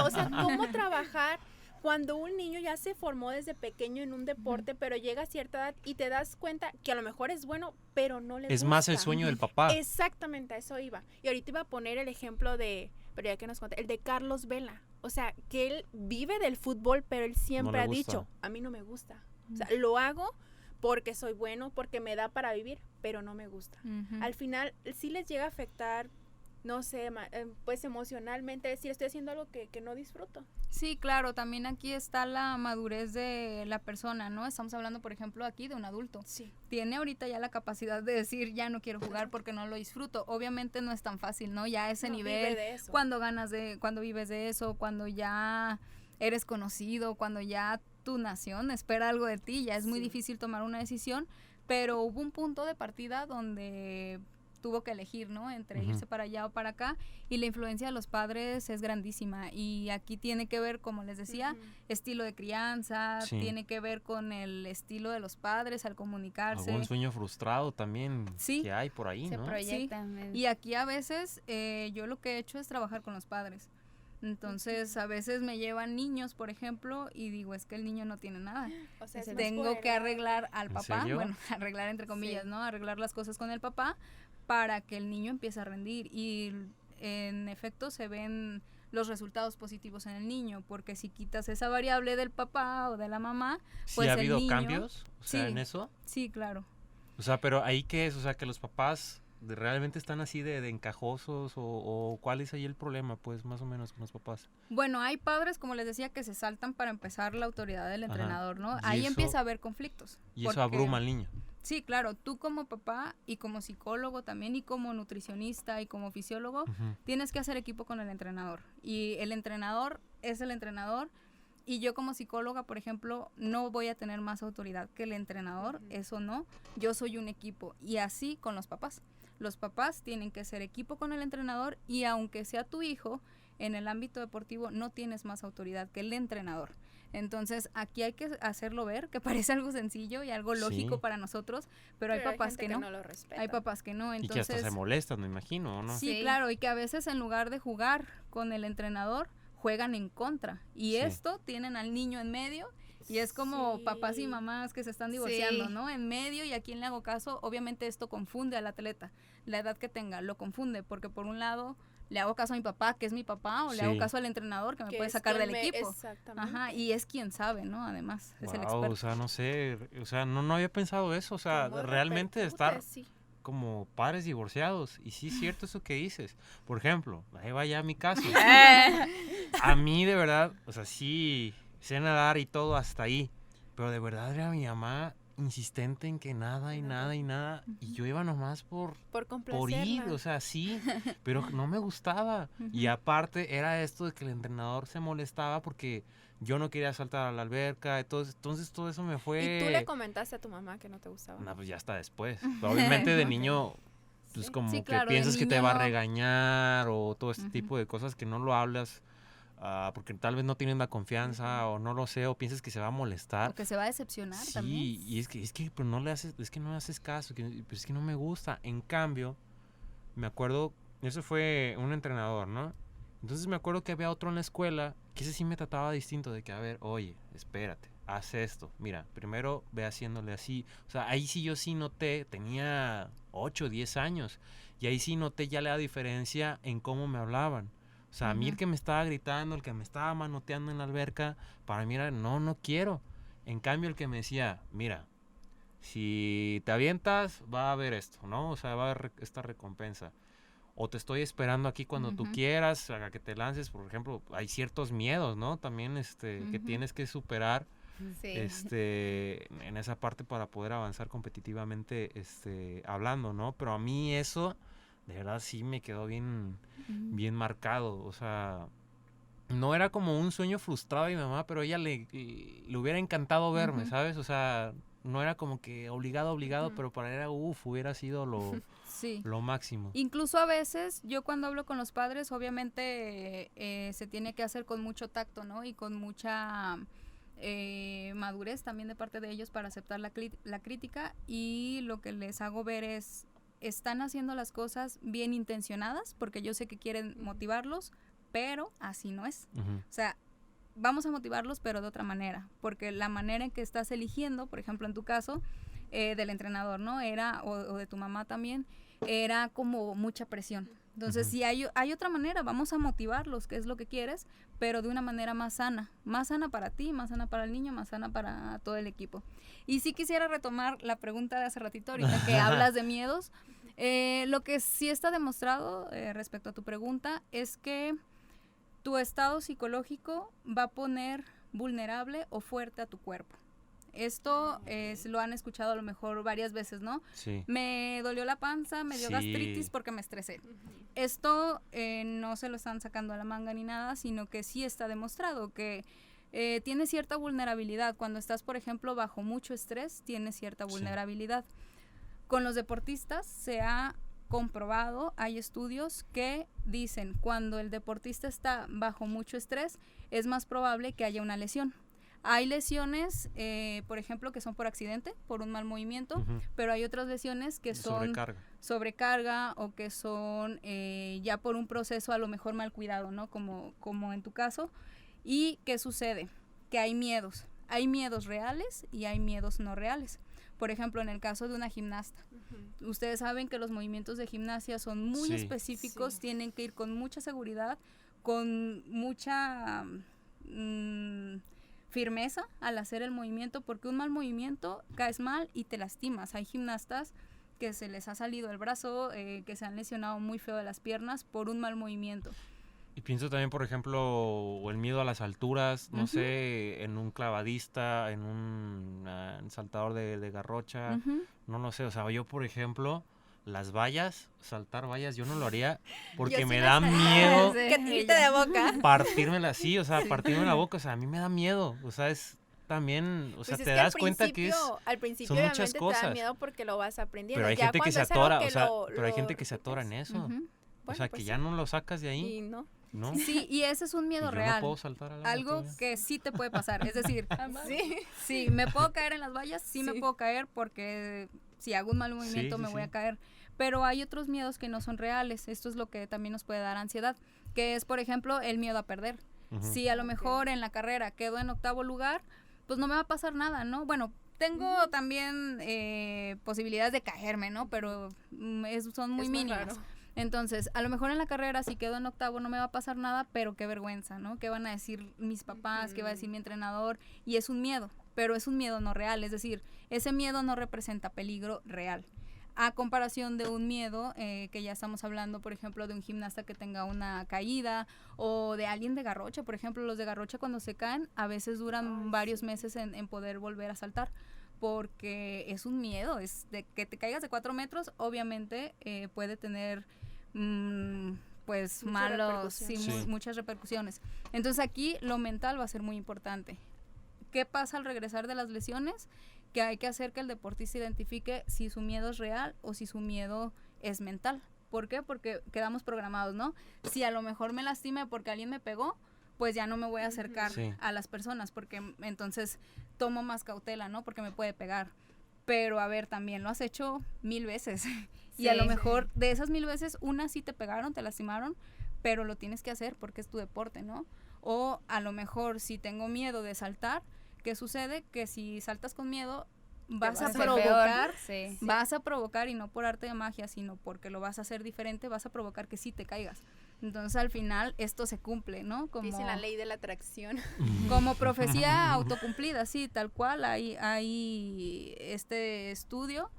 O sea, ¿cómo trabajar cuando un niño ya se formó desde pequeño en un deporte, pero llega a cierta edad y te das cuenta que a lo mejor es bueno, pero no le Es gusta? más el sueño del papá. Exactamente, a eso iba. Y ahorita iba a poner el ejemplo pero ya que nos conté, el de Carlos Vela. O sea, que él vive del fútbol, pero él siempre le ha gusta. dicho, a mí no me gusta. O sea, lo hago porque soy bueno, porque me da para vivir, pero no me gusta. Ujú. Al final, sí les llega a afectar, no sé, pues emocionalmente, decir, estoy haciendo algo que no disfruto. Sí, claro, también aquí está la madurez de la persona, ¿no? Estamos hablando, por ejemplo, aquí de un adulto. Sí. Tiene ahorita ya la capacidad de decir, ya no quiero jugar porque no lo disfruto. Obviamente no es tan fácil, ¿no? Ya a ese No, nivel, vive de eso. cuando vives de eso, cuando ya eres conocido, cuando ya tu nación espera algo de ti, ya es muy Sí. difícil tomar una decisión, pero hubo un punto de partida donde tuvo que elegir, ¿no? Entre Ujú. irse para allá o para acá, y la influencia de los padres es grandísima, y aquí tiene que ver, como les decía, Ujú. estilo de crianza, Sí. tiene que ver con el estilo de los padres al comunicarse. Algún sueño frustrado también Sí. que hay por ahí, Se ¿no? proyectan. Y aquí a veces yo lo que he hecho es trabajar con los padres. Entonces a veces me llevan niños, por ejemplo, y digo, es que el niño no tiene nada. O sea, es más Tengo por que edad. arreglar al ¿En papá, serio? bueno, arreglar entre comillas, Sí. ¿no? Arreglar las cosas con el papá para que el niño empiece a rendir. Y en efecto se ven los resultados positivos en el niño, porque si quitas esa variable del papá o de la mamá, ¿Sí pues ha el habido niño- cambios? O sea, Sí. en eso. sí, claro. O sea, pero ahí qué es, o sea, que los papás realmente están así de encajosos o cuál es ahí el problema, pues, más o menos con los papás. Bueno, hay padres, como les decía, que se saltan para empezar la autoridad del Ajá. entrenador, ¿no? Y Ahí eso- empieza a haber conflictos. Y eso porque- abruma al niño. Sí, claro, tú como papá y como psicólogo también y como nutricionista y como fisiólogo, Ujú. tienes que hacer equipo con el entrenador. Y el entrenador es el entrenador. Y yo como psicóloga, por ejemplo, no voy a tener más autoridad que el entrenador, Ujú. eso no. Yo soy un equipo. Y así con los papás. Los papás tienen que ser equipo con el entrenador y aunque sea tu hijo, en el ámbito deportivo no tienes más autoridad que el entrenador. Entonces aquí hay que hacerlo ver, que parece algo sencillo y algo lógico Sí. para nosotros, pero hay papás gente que no. no lo respetan. Hay papás que no, Y que hasta entonces se molestan, me imagino, ¿o no? sí, Sí. claro, y que a veces en lugar de jugar con el entrenador, juegan en contra. Y Sí. esto tienen al niño en medio y es como Sí. papás y mamás que se están divorciando, Sí. ¿no? En medio y a quién le hago caso, obviamente esto confunde al atleta, la edad que tenga, lo confunde, porque por un lado le hago caso a mi papá, que es mi papá, o le hago Sí. caso al entrenador que me Que puede es sacar quien del equipo. Exactamente. Ajá, y es quien sabe, ¿no? Además, es el Guau, experto. o sea, no sé, o sea, no había pensado eso, o sea, ¿Cómo realmente repercute? estar Sí. como padres divorciados. Y sí es cierto eso que dices. Por ejemplo, ahí va ya mi caso. A mí de verdad, o sea, sí sé nadar y todo hasta ahí, pero de verdad era mi mamá insistente en que nada y nada y nada, y yo iba nomás por ir, complacerla. o sea, sí, pero no me gustaba. Y Ujú. aparte era esto de que el entrenador se molestaba porque yo no quería saltar a la alberca, entonces todo eso me fue... ¿Y tú le comentaste a tu mamá que no te gustaba? No, pues ya está después. Obviamente de niño pues como Sí, que claro, de piensas que te niño va a no. regañar o todo este Ujú. tipo de cosas que no lo hablas porque tal vez no tienes la confianza o no lo sé o piensas que se va a molestar. O que se va a decepcionar también. Sí, y es que pues no le haces, es que no le haces caso, pues es que no me gusta. En cambio, me acuerdo, eso fue un entrenador, ¿no? Entonces me acuerdo que había otro en la escuela que ese sí me trataba distinto, de que, a ver, oye, espérate, haz esto. Mira, primero ve haciéndole así. O sea, ahí sí yo sí noté, tenía 8, 10 años, y ahí sí noté ya la diferencia en cómo me hablaban. O sea, a mí el Ujú. que me estaba gritando, el que me estaba manoteando en la alberca, para mí era, no, no quiero. En cambio, el que me decía, mira, si te avientas, va a haber esto, ¿no? O sea, va a haber esta recompensa. O te estoy esperando aquí cuando tú Ujú. quieras, a que te lances, por ejemplo, hay ciertos miedos, ¿no? También que Ujú. tienes que superar Sí. en esa parte para poder avanzar competitivamente hablando, ¿no? Pero a mí eso de verdad sí me quedó bien Ujú. bien marcado, o sea, no era como un sueño frustrado de mi mamá, pero a ella le hubiera encantado verme, Ujú. ¿sabes? O sea, no era como que obligado, Ujú. pero para ella, hubiera sido Sí. lo máximo. Incluso a veces, yo cuando hablo con los padres, obviamente se tiene que hacer con mucho tacto, ¿no? Y con mucha madurez también de parte de ellos para aceptar la crítica, y lo que les hago ver es, están haciendo las cosas bien intencionadas, porque yo sé que quieren motivarlos, pero así no es. Ujú. O sea, vamos a motivarlos, pero de otra manera, porque la manera en que estás eligiendo, por ejemplo, en tu caso, del entrenador, ¿no? Era, o de tu mamá también, era como mucha presión. Entonces, Ujú. si hay otra manera, vamos a motivarlos, que es lo que quieres, pero de una manera más sana para ti, más sana para el niño, más sana para todo el equipo. Y sí quisiera retomar la pregunta de hace ratito, ahorita que hablas de miedos. Lo que sí está demostrado respecto a tu pregunta es que tu estado psicológico va a poner vulnerable o fuerte a tu cuerpo. Esto lo han escuchado a lo mejor varias veces, ¿no? Sí. Me dolió la panza, me dio Sí. gastritis porque me estresé. Esto no se lo están sacando a la manga ni nada, sino que sí está demostrado que tiene cierta vulnerabilidad. Cuando estás, por ejemplo, bajo mucho estrés, tienes cierta Sí. vulnerabilidad. Con los deportistas se ha comprobado, hay estudios que dicen cuando el deportista está bajo mucho estrés es más probable que haya una lesión. Hay lesiones, por ejemplo, que son por accidente, por un mal movimiento, Ujú. pero hay otras lesiones que son sobrecarga o que son ya por un proceso a lo mejor mal cuidado, ¿no? Como en tu caso. ¿Y qué sucede? Que hay miedos reales y hay miedos no reales. Por ejemplo, en el caso de una gimnasta, ustedes saben que los movimientos de gimnasia son muy Sí. específicos, Sí. tienen que ir con mucha seguridad, con mucha firmeza al hacer el movimiento, porque un mal movimiento caes mal y te lastimas. Hay gimnastas que se les ha salido el brazo, que se han lesionado muy feo de las piernas por un mal movimiento. Y pienso también, por ejemplo, el miedo a las alturas, no Ujú. sé, en un clavadista, en un saltador de garrocha, Ujú. no lo sé, o sea, yo, por ejemplo, las vallas, saltar vallas, yo no lo haría porque Yo sí me las da haría. miedo Sí, Que irte de ella. boca. partírmela así, o sea, partirme la boca, o sea, a mí me da miedo, o sea, es también, o sea, Pues es te que das cuenta que al principio son muchas obviamente te da cosas. miedo porque lo vas aprendiendo. Pero hay Ya gente que cuando se es algo atora, que o sea, lo- pero hay lo gente que se atora en repites. eso, Ujú. o Bueno, sea, pues que sí. ya no lo sacas de ahí, Y no. ¿no? Sí, y ese es un Y miedo yo real. no puedo saltar al agua Algo todavía. que sí te puede pasar. Es decir, Sí. sí, me puedo caer en las vallas, sí me Sí. puedo caer porque si hago un mal movimiento Sí, me sí, voy a sí. caer. Pero hay otros miedos que no son reales. Esto es lo que también nos puede dar ansiedad, que es, por ejemplo, el miedo a perder. Ujú. Si a lo Ok. mejor en la carrera quedo en 8º lugar, pues no me va a pasar nada, ¿no? Bueno, tengo también posibilidades de caerme, ¿no? Pero son muy Es más mínimas. raro. Entonces, a lo mejor en la carrera, si quedo en 8º, no me va a pasar nada, pero qué vergüenza, ¿no? ¿Qué van a decir mis papás? ¿Qué va a decir mi entrenador? Y es un miedo, pero es un miedo no real. Es decir, ese miedo no representa peligro real. A comparación de un miedo, que ya estamos hablando, por ejemplo, de un gimnasta que tenga una caída o de alguien de garrocha. Por ejemplo, los de garrocha cuando se caen, a veces duran varios meses en poder volver a saltar, porque es un miedo, es de que te caigas de 4 metros, obviamente puede tener pues Muchas malos, sí, repercusiones. Sí. muchas repercusiones. Entonces aquí lo mental va a ser muy importante. ¿Qué pasa al regresar de las lesiones? Que hay que hacer que el deportista identifique si su miedo es real o si su miedo es mental. ¿Por qué? Porque quedamos programados, ¿no? Si a lo mejor me lastimé porque alguien me pegó, pues ya no me voy a acercar a las personas, porque entonces tomo más cautela, ¿no? Porque me puede pegar. Pero a ver, también lo has hecho 1000 veces. Y a lo mejor de esas 1000 veces, una sí te pegaron, te lastimaron, pero lo tienes que hacer porque es tu deporte, ¿no? O a lo mejor si tengo miedo de saltar, ¿qué sucede? Que si saltas con miedo, vas a provocar, y no por arte de magia, sino porque lo vas a hacer diferente, vas a provocar que sí te caigas. Entonces al final esto se cumple, ¿no? Como dice la ley de la atracción. Como profecía autocumplida, sí, tal cual. Hay este estudio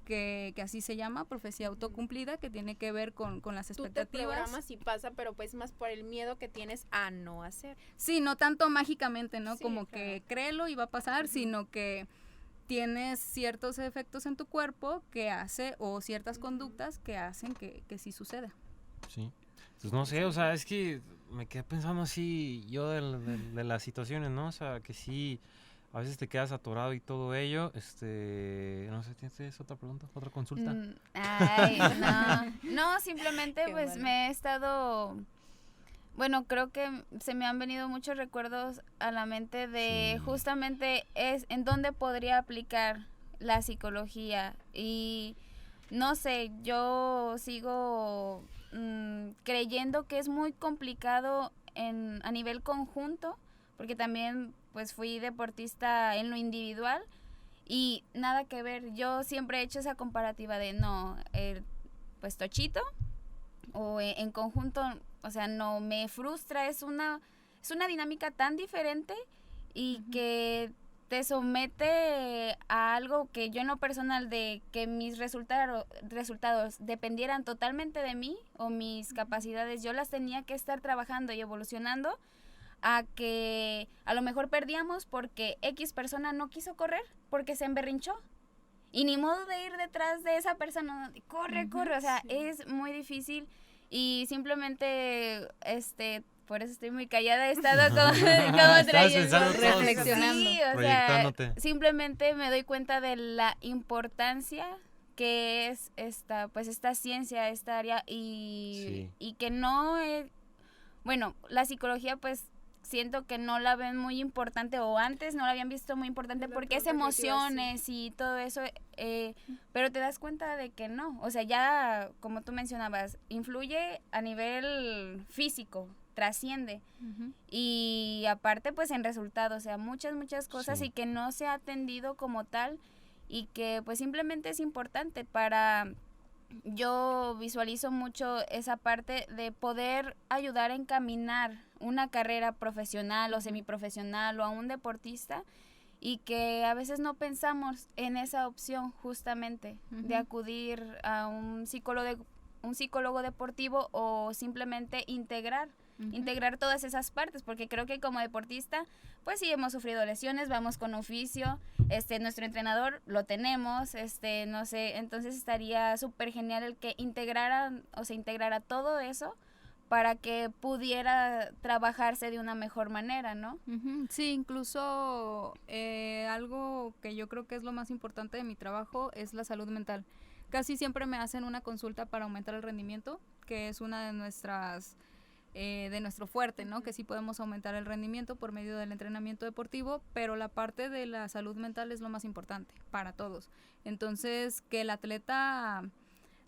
que así se llama, profecía autocumplida, que tiene que ver con las expectativas. Tú te programas y pasa, pero pues más por el miedo que tienes a no hacer. Sí, no tanto mágicamente, ¿no? Sí, como claro. que créelo y va a pasar, sino que tienes ciertos efectos en tu cuerpo que hace, o ciertas conductas que hacen que sí suceda. Sí. Pues no sé, o sea, es que me quedé pensando así yo de las situaciones, ¿no? O sea, que sí, a veces te quedas atorado y todo ello. No sé, ¿tienes otra pregunta, otra consulta? Ay, no, simplemente Qué pues bueno. me he estado, bueno, creo que se me han venido muchos recuerdos a la mente de Sí. justamente es en dónde podría aplicar la psicología. Y no sé, yo sigo creyendo que es muy complicado a nivel conjunto, porque también pues fui deportista en lo individual y nada que ver. Yo siempre he hecho esa comparativa de pues Tochito o en conjunto, o sea, no me frustra, es una dinámica tan diferente y que te somete a algo que yo en lo personal, de que mis resultados dependieran totalmente de mí o mis capacidades, yo las tenía que estar trabajando y evolucionando, a que a lo mejor perdíamos porque X persona no quiso correr porque se emberrinchó. Y ni modo de ir detrás de esa persona, corre, o sea, sí. es muy difícil y simplemente, por eso estoy muy callada, he estado como Estabas trayendo, pensando todo, reflexionando, sí, o sea, proyectándote. simplemente me doy cuenta de la importancia que es esta ciencia, esta área Sí. y que no es, bueno, la psicología pues siento que no la ven muy importante, o antes no la habían visto muy importante Es la porque es pregunta que te iba a decir. emociones y todo eso, pero te das cuenta de que no, o sea, ya como tú mencionabas, influye a nivel físico, trasciende, y aparte pues en resultados, o sea, muchas cosas, Sí. y que no se ha atendido como tal y que pues simplemente es importante para... Yo visualizo mucho esa parte de poder ayudar a encaminar una carrera profesional o semiprofesional o a un deportista, y que a veces no pensamos en esa opción justamente de acudir a un psicólogo deportivo, o simplemente integrar todas esas partes, porque creo que como deportista pues sí hemos sufrido lesiones, vamos con oficio, nuestro entrenador lo tenemos, no sé, entonces estaría súper genial el que integrara todo eso para que pudiera trabajarse de una mejor manera, ¿no? Sí, incluso algo que yo creo que es lo más importante de mi trabajo es la salud mental. Casi siempre me hacen una consulta para aumentar el rendimiento, que es una de nuestras de nuestro fuerte, ¿no? Que sí podemos aumentar el rendimiento por medio del entrenamiento deportivo, pero la parte de la salud mental es lo más importante para todos. Entonces, que el atleta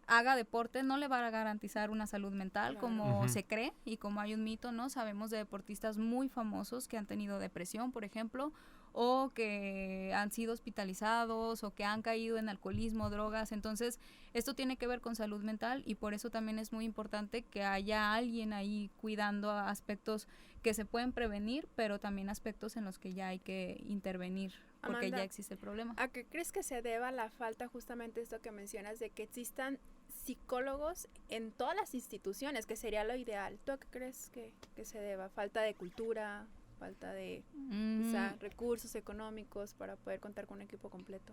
haga deporte no le va a garantizar una salud mental, Claro. como se cree y como hay un mito, ¿no? Sabemos de deportistas muy famosos que han tenido depresión, por ejemplo, o que han sido hospitalizados o que han caído en alcoholismo, drogas. Entonces, esto tiene que ver con salud mental, y por eso también es muy importante que haya alguien ahí cuidando aspectos que se pueden prevenir, pero también aspectos en los que ya hay que intervenir porque Amanda, ya existe el problema. ¿a qué crees que se deba la falta, justamente esto que mencionas, de que existan psicólogos en todas las instituciones, que sería lo ideal? ¿Tú a qué crees que se deba? ¿Falta de cultura? ¿Falta de quizá recursos económicos para poder contar con un equipo completo?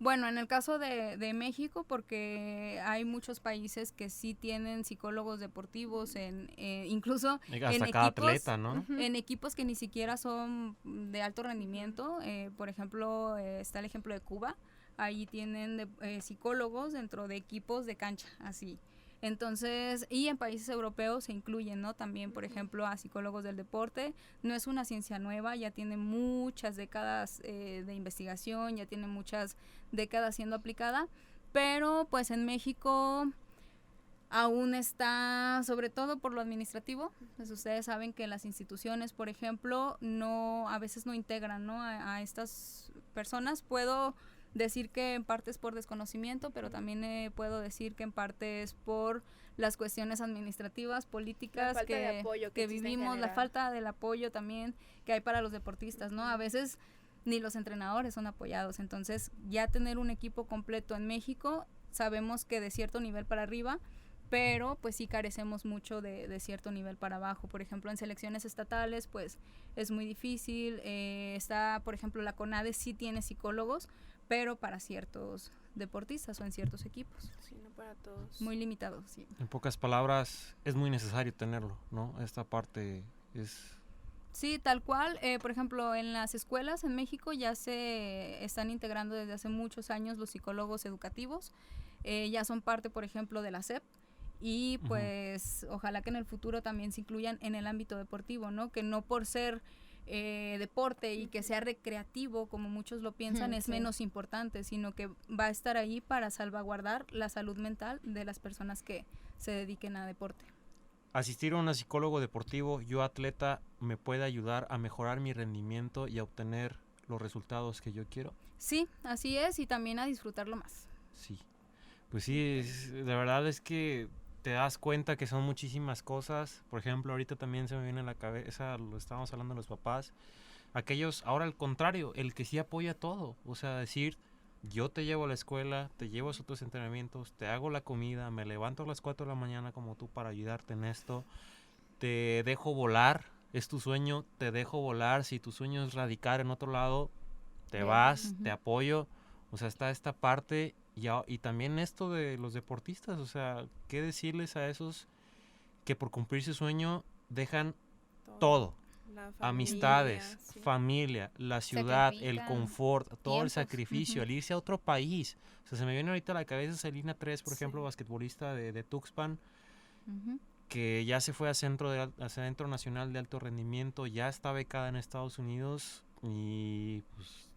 Bueno, en el caso de México, porque hay muchos países que sí tienen psicólogos deportivos, incluso Hasta en cada equipos, atleta, ¿no? en equipos que ni siquiera son de alto rendimiento. Por ejemplo, está el ejemplo de Cuba. ahí tienen psicólogos dentro de equipos de cancha, así. Entonces, y en países europeos se incluyen, ¿no? También, por ejemplo, a psicólogos del deporte. No es una ciencia nueva, ya tiene muchas décadas de investigación, ya tiene muchas décadas siendo aplicada, pero pues en México aún está, sobre todo por lo administrativo. Pues ustedes saben que las instituciones, por ejemplo, a veces no integran, ¿no? a estas personas. Puedo decir que en parte es por desconocimiento, pero también puedo decir que en parte es por las cuestiones administrativas, políticas que vivimos, la falta del apoyo también que hay para los deportistas, ¿no? A veces ni los entrenadores son apoyados. Entonces, ya tener un equipo completo en México, sabemos que de cierto nivel para arriba, pero pues sí carecemos mucho de cierto nivel para abajo. Por ejemplo, en selecciones estatales pues es muy difícil. Está, por ejemplo, la CONADE sí tiene psicólogos, pero para ciertos deportistas o en ciertos equipos. Sí, no para todos. Muy limitado, sí. En pocas palabras, es muy necesario tenerlo, ¿no? Esta parte es... Sí, tal cual. Por ejemplo, en las escuelas en México ya se están integrando desde hace muchos años los psicólogos educativos. Ya son parte, por ejemplo, de la SEP. Y pues ojalá que en el futuro también se incluyan en el ámbito deportivo, ¿no? Que no por ser deporte y que sea recreativo, como muchos lo piensan, es menos importante, sino que va a estar ahí para salvaguardar la salud mental de las personas que se dediquen a deporte. Asistir a un psicólogo deportivo, yo atleta, me puede ayudar a mejorar mi rendimiento y a obtener los resultados que yo quiero. Sí, así es, y también a disfrutarlo más. Sí, pues sí, de verdad es que te das cuenta que son muchísimas cosas. Por ejemplo, ahorita también se me viene a la cabeza, lo estábamos hablando de los papás, aquellos, ahora al contrario, el que sí apoya todo, o sea, decir, yo te llevo a la escuela, te llevo a tus entrenamientos, te hago la comida, me levanto a las 4 de la mañana como tú para ayudarte en esto, te dejo volar, es tu sueño, te dejo volar, si tu sueño es radicar en otro lado, te vas, te apoyo, o sea, está esta parte. Y también esto de los deportistas, o sea, ¿qué decirles a esos que por cumplir su sueño dejan todo? Familia, amistades, familia, la ciudad, el confort, todo el sacrificio, al irse a otro país. O sea, se me viene ahorita a la cabeza Celina 3, por ejemplo, basquetbolista de Tuxpan, que ya se fue a Centro Nacional de Alto Rendimiento, ya está becada en Estados Unidos y pues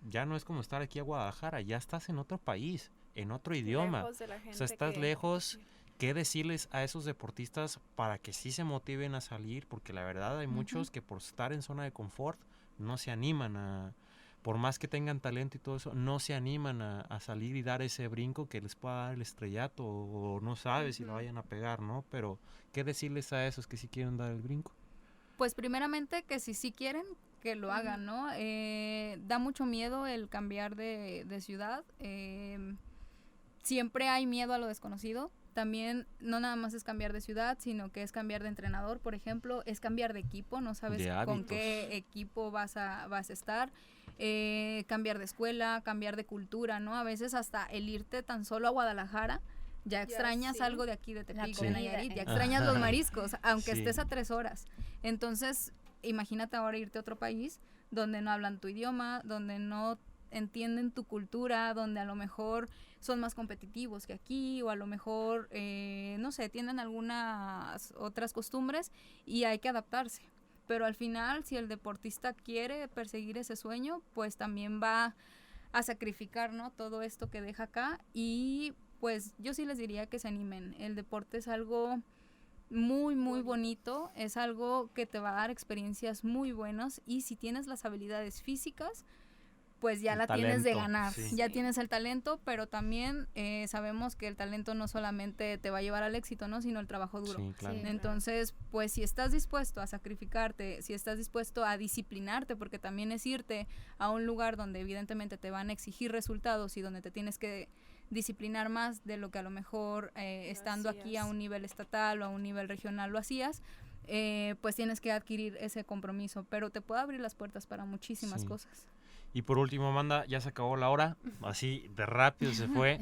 ya no es como estar aquí a Guadalajara, ya estás en otro país, en otro idioma, o sea, estás lejos. ¿Qué decirles a esos deportistas para que sí se motiven a salir? Porque la verdad hay muchos que por estar en zona de confort no se animan por más que tengan talento y todo eso, no se animan a salir y dar ese brinco que les pueda dar el estrellato, o no sabes si lo vayan a pegar, ¿no? Pero ¿qué decirles a esos que sí quieren dar el brinco? Pues primeramente que si sí quieren, que lo hagan, ¿no? Da mucho miedo el cambiar de ciudad. Siempre hay miedo a lo desconocido. También no nada más es cambiar de ciudad, sino que es cambiar de entrenador, por ejemplo, es cambiar de equipo, no sabes con qué equipo vas a estar, cambiar de escuela, cambiar de cultura, ¿no? A veces hasta el irte tan solo a Guadalajara, ya extrañas algo de aquí de Tepic, de Nayarit, ya extrañas los mariscos, aunque estés a 3 horas. Entonces, imagínate ahora irte a otro país donde no hablan tu idioma, donde no entienden tu cultura, donde a lo mejor son más competitivos que aquí, o a lo mejor, no sé, tienen algunas otras costumbres y hay que adaptarse. Pero al final, si el deportista quiere perseguir ese sueño, pues también va a sacrificar, ¿no? Todo esto que deja acá, y pues yo sí les diría que se animen. El deporte es algo muy, muy bonito, es algo que te va a dar experiencias muy buenas, y si tienes las habilidades físicas, pues ya la tienes de ganar, ya tienes el talento, pero también sabemos que el talento no solamente te va a llevar al éxito, ¿no? Sino el trabajo duro. Sí, claro. Entonces, pues si estás dispuesto a sacrificarte, si estás dispuesto a disciplinarte, porque también es irte a un lugar donde evidentemente te van a exigir resultados y donde te tienes que disciplinar más de lo que a lo mejor estando aquí a un nivel estatal o a un nivel regional lo hacías, pues tienes que adquirir ese compromiso, pero te puede abrir las puertas para muchísimas cosas. Y por último, Amanda, ya se acabó la hora, así de rápido se fue.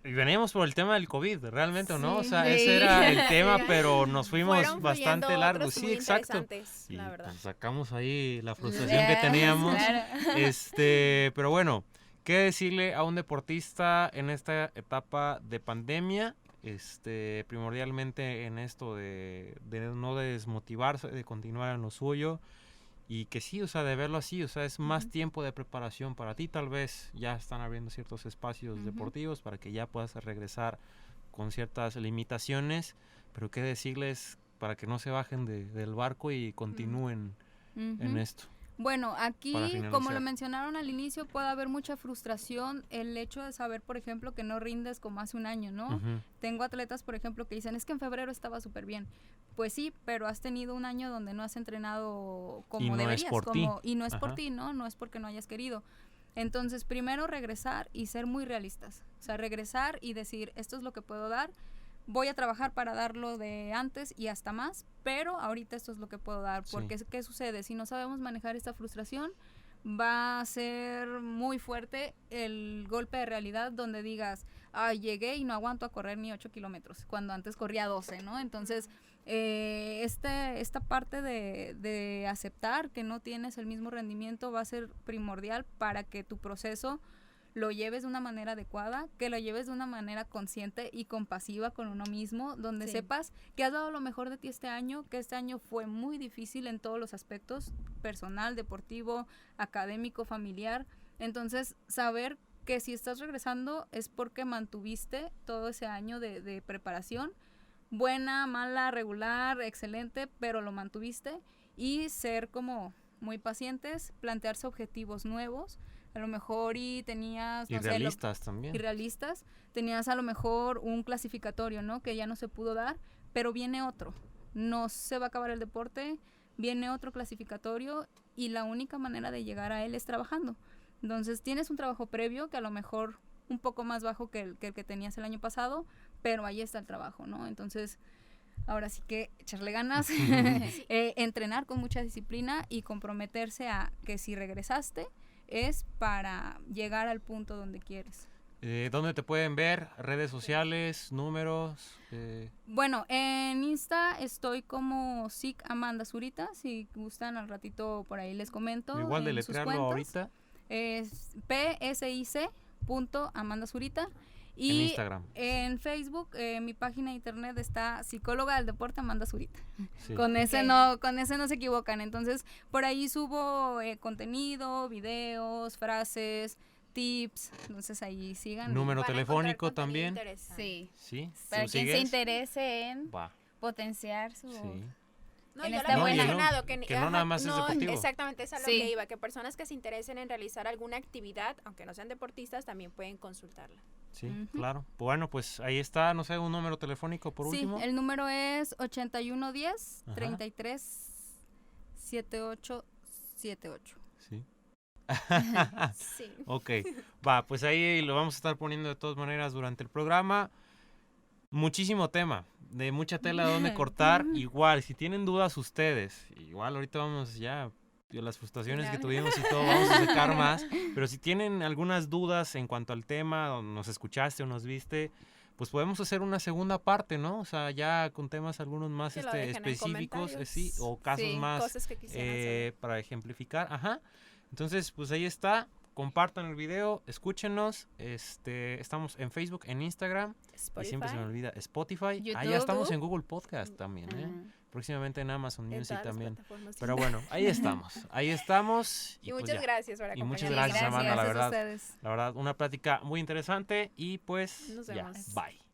Y veníamos por el tema del COVID, ¿realmente o no? O sea, ese era el tema, pero nos fuimos bastante largos. Sí, exacto. Y la verdad. pues sacamos ahí la frustración que teníamos. Pero bueno, ¿Qué decirle a un deportista en esta etapa de pandemia? Primordialmente en esto de no desmotivarse, de continuar en lo suyo. Y que sí, o sea, de verlo así, o sea, es más tiempo de preparación para ti. Tal vez ya están abriendo ciertos espacios deportivos para que ya puedas regresar con ciertas limitaciones, pero qué decirles para que no se bajen del barco y continúen en esto. Bueno, aquí, Para finalizar. como lo mencionaron al inicio, puede haber mucha frustración el hecho de saber, por ejemplo, que no rindes como hace un año, ¿no? Ujú. Tengo atletas, por ejemplo, que dicen, es que en febrero estaba súper bien. Pues sí, pero has tenido un año donde no has entrenado como Y no es deberías. por ti. Y no es por Ajá. ti, ¿no? No es porque no hayas querido. Entonces, primero regresar y ser muy realistas. O sea, regresar y decir, esto es lo que puedo dar. Voy a trabajar para darlo de antes y hasta más, pero ahorita esto es lo que puedo dar. Porque, ¿qué sucede? Si no sabemos manejar esta frustración, va a ser muy fuerte el golpe de realidad donde digas, llegué y no aguanto a correr ni 8 kilómetros, cuando antes corría 12, ¿no? Entonces, esta parte de aceptar que no tienes el mismo rendimiento va a ser primordial para que tu proceso lo lleves de una manera adecuada, que lo lleves de una manera consciente y compasiva con uno mismo, donde sepas que has dado lo mejor de ti este año, que este año fue muy difícil en todos los aspectos, personal, deportivo, académico, familiar. Entonces, saber que si estás regresando es porque mantuviste todo ese año de preparación, buena, mala, regular, excelente, pero lo mantuviste, y ser como muy pacientes, plantearse objetivos nuevos. A lo mejor y tenías... Y realistas también. Y realistas. Tenías a lo mejor un clasificatorio, ¿no? Que ya no se pudo dar, pero viene otro. No se va a acabar el deporte, viene otro clasificatorio y la única manera de llegar a él es trabajando. Entonces tienes un trabajo previo que a lo mejor un poco más bajo que el que tenías el año pasado, pero ahí está el trabajo, ¿no? Entonces... Ahora sí que echarle ganas, entrenar con mucha disciplina y comprometerse a que si regresaste es para llegar al punto donde quieres. ¿Dónde te pueden ver? ¿Redes sociales? ¿Números? Bueno, en Insta estoy como SIC Amanda Zurita. Si gustan al ratito por ahí les comento. Igual deletrearlo ahorita. Es psic.Amanda Zurita. Y en Instagram. En Facebook, mi página de internet está Psicóloga del Deporte Amanda Zurita. Sí. Con ese no se equivocan. Entonces, por ahí subo contenido, videos, frases, tips. Entonces ahí sigan. Número telefónico también. Sí. Sí. Para ¿Tú quien se sigues? interese en Va. potenciar su... Sí. No, En yo esta lo buena- había mencionado, que no nada más es deportivo. Exactamente, es a lo Sí. que iba, que personas que se interesen en realizar alguna actividad, aunque no sean deportistas, también pueden consultarla. Sí, Ujú. claro. Bueno, pues ahí está, no sé, un número telefónico por último. Sí, el número es 8110 Ajá. 33 7878. Sí. Sí. Ok, va, pues ahí lo vamos a estar poniendo de todas maneras durante el programa. Muchísimo tema, de mucha tela donde cortar. Igual, si tienen dudas ustedes, igual ahorita vamos ya, las frustraciones que Claro. tuvimos y todo, vamos a sacar más. Pero si tienen algunas dudas en cuanto al tema, o nos escuchaste o nos viste, pues podemos hacer una segunda parte, ¿no? O sea, ya con temas algunos más Que lo dejen en específicos, comentarios. sí, o casos Sí, más Cosas que quisieran saber. para ejemplificar. Ajá. Entonces, pues ahí está. Compartan el video, escúchenos. Estamos en Facebook, en Instagram. Y siempre se me olvida Spotify. Ah, ya YouTube. estamos en Google Podcast también, ¿eh? Ajá. Próximamente en Amazon En Music todas las también. plataformas. Pero bueno, ahí estamos. Ahí estamos. Y pues muchas ya. gracias por Y muchas acompañarnos. gracias, Amanda, la gracias a verdad. ustedes. La verdad, una plática muy interesante. Y pues, Nos ya. vemos. Bye.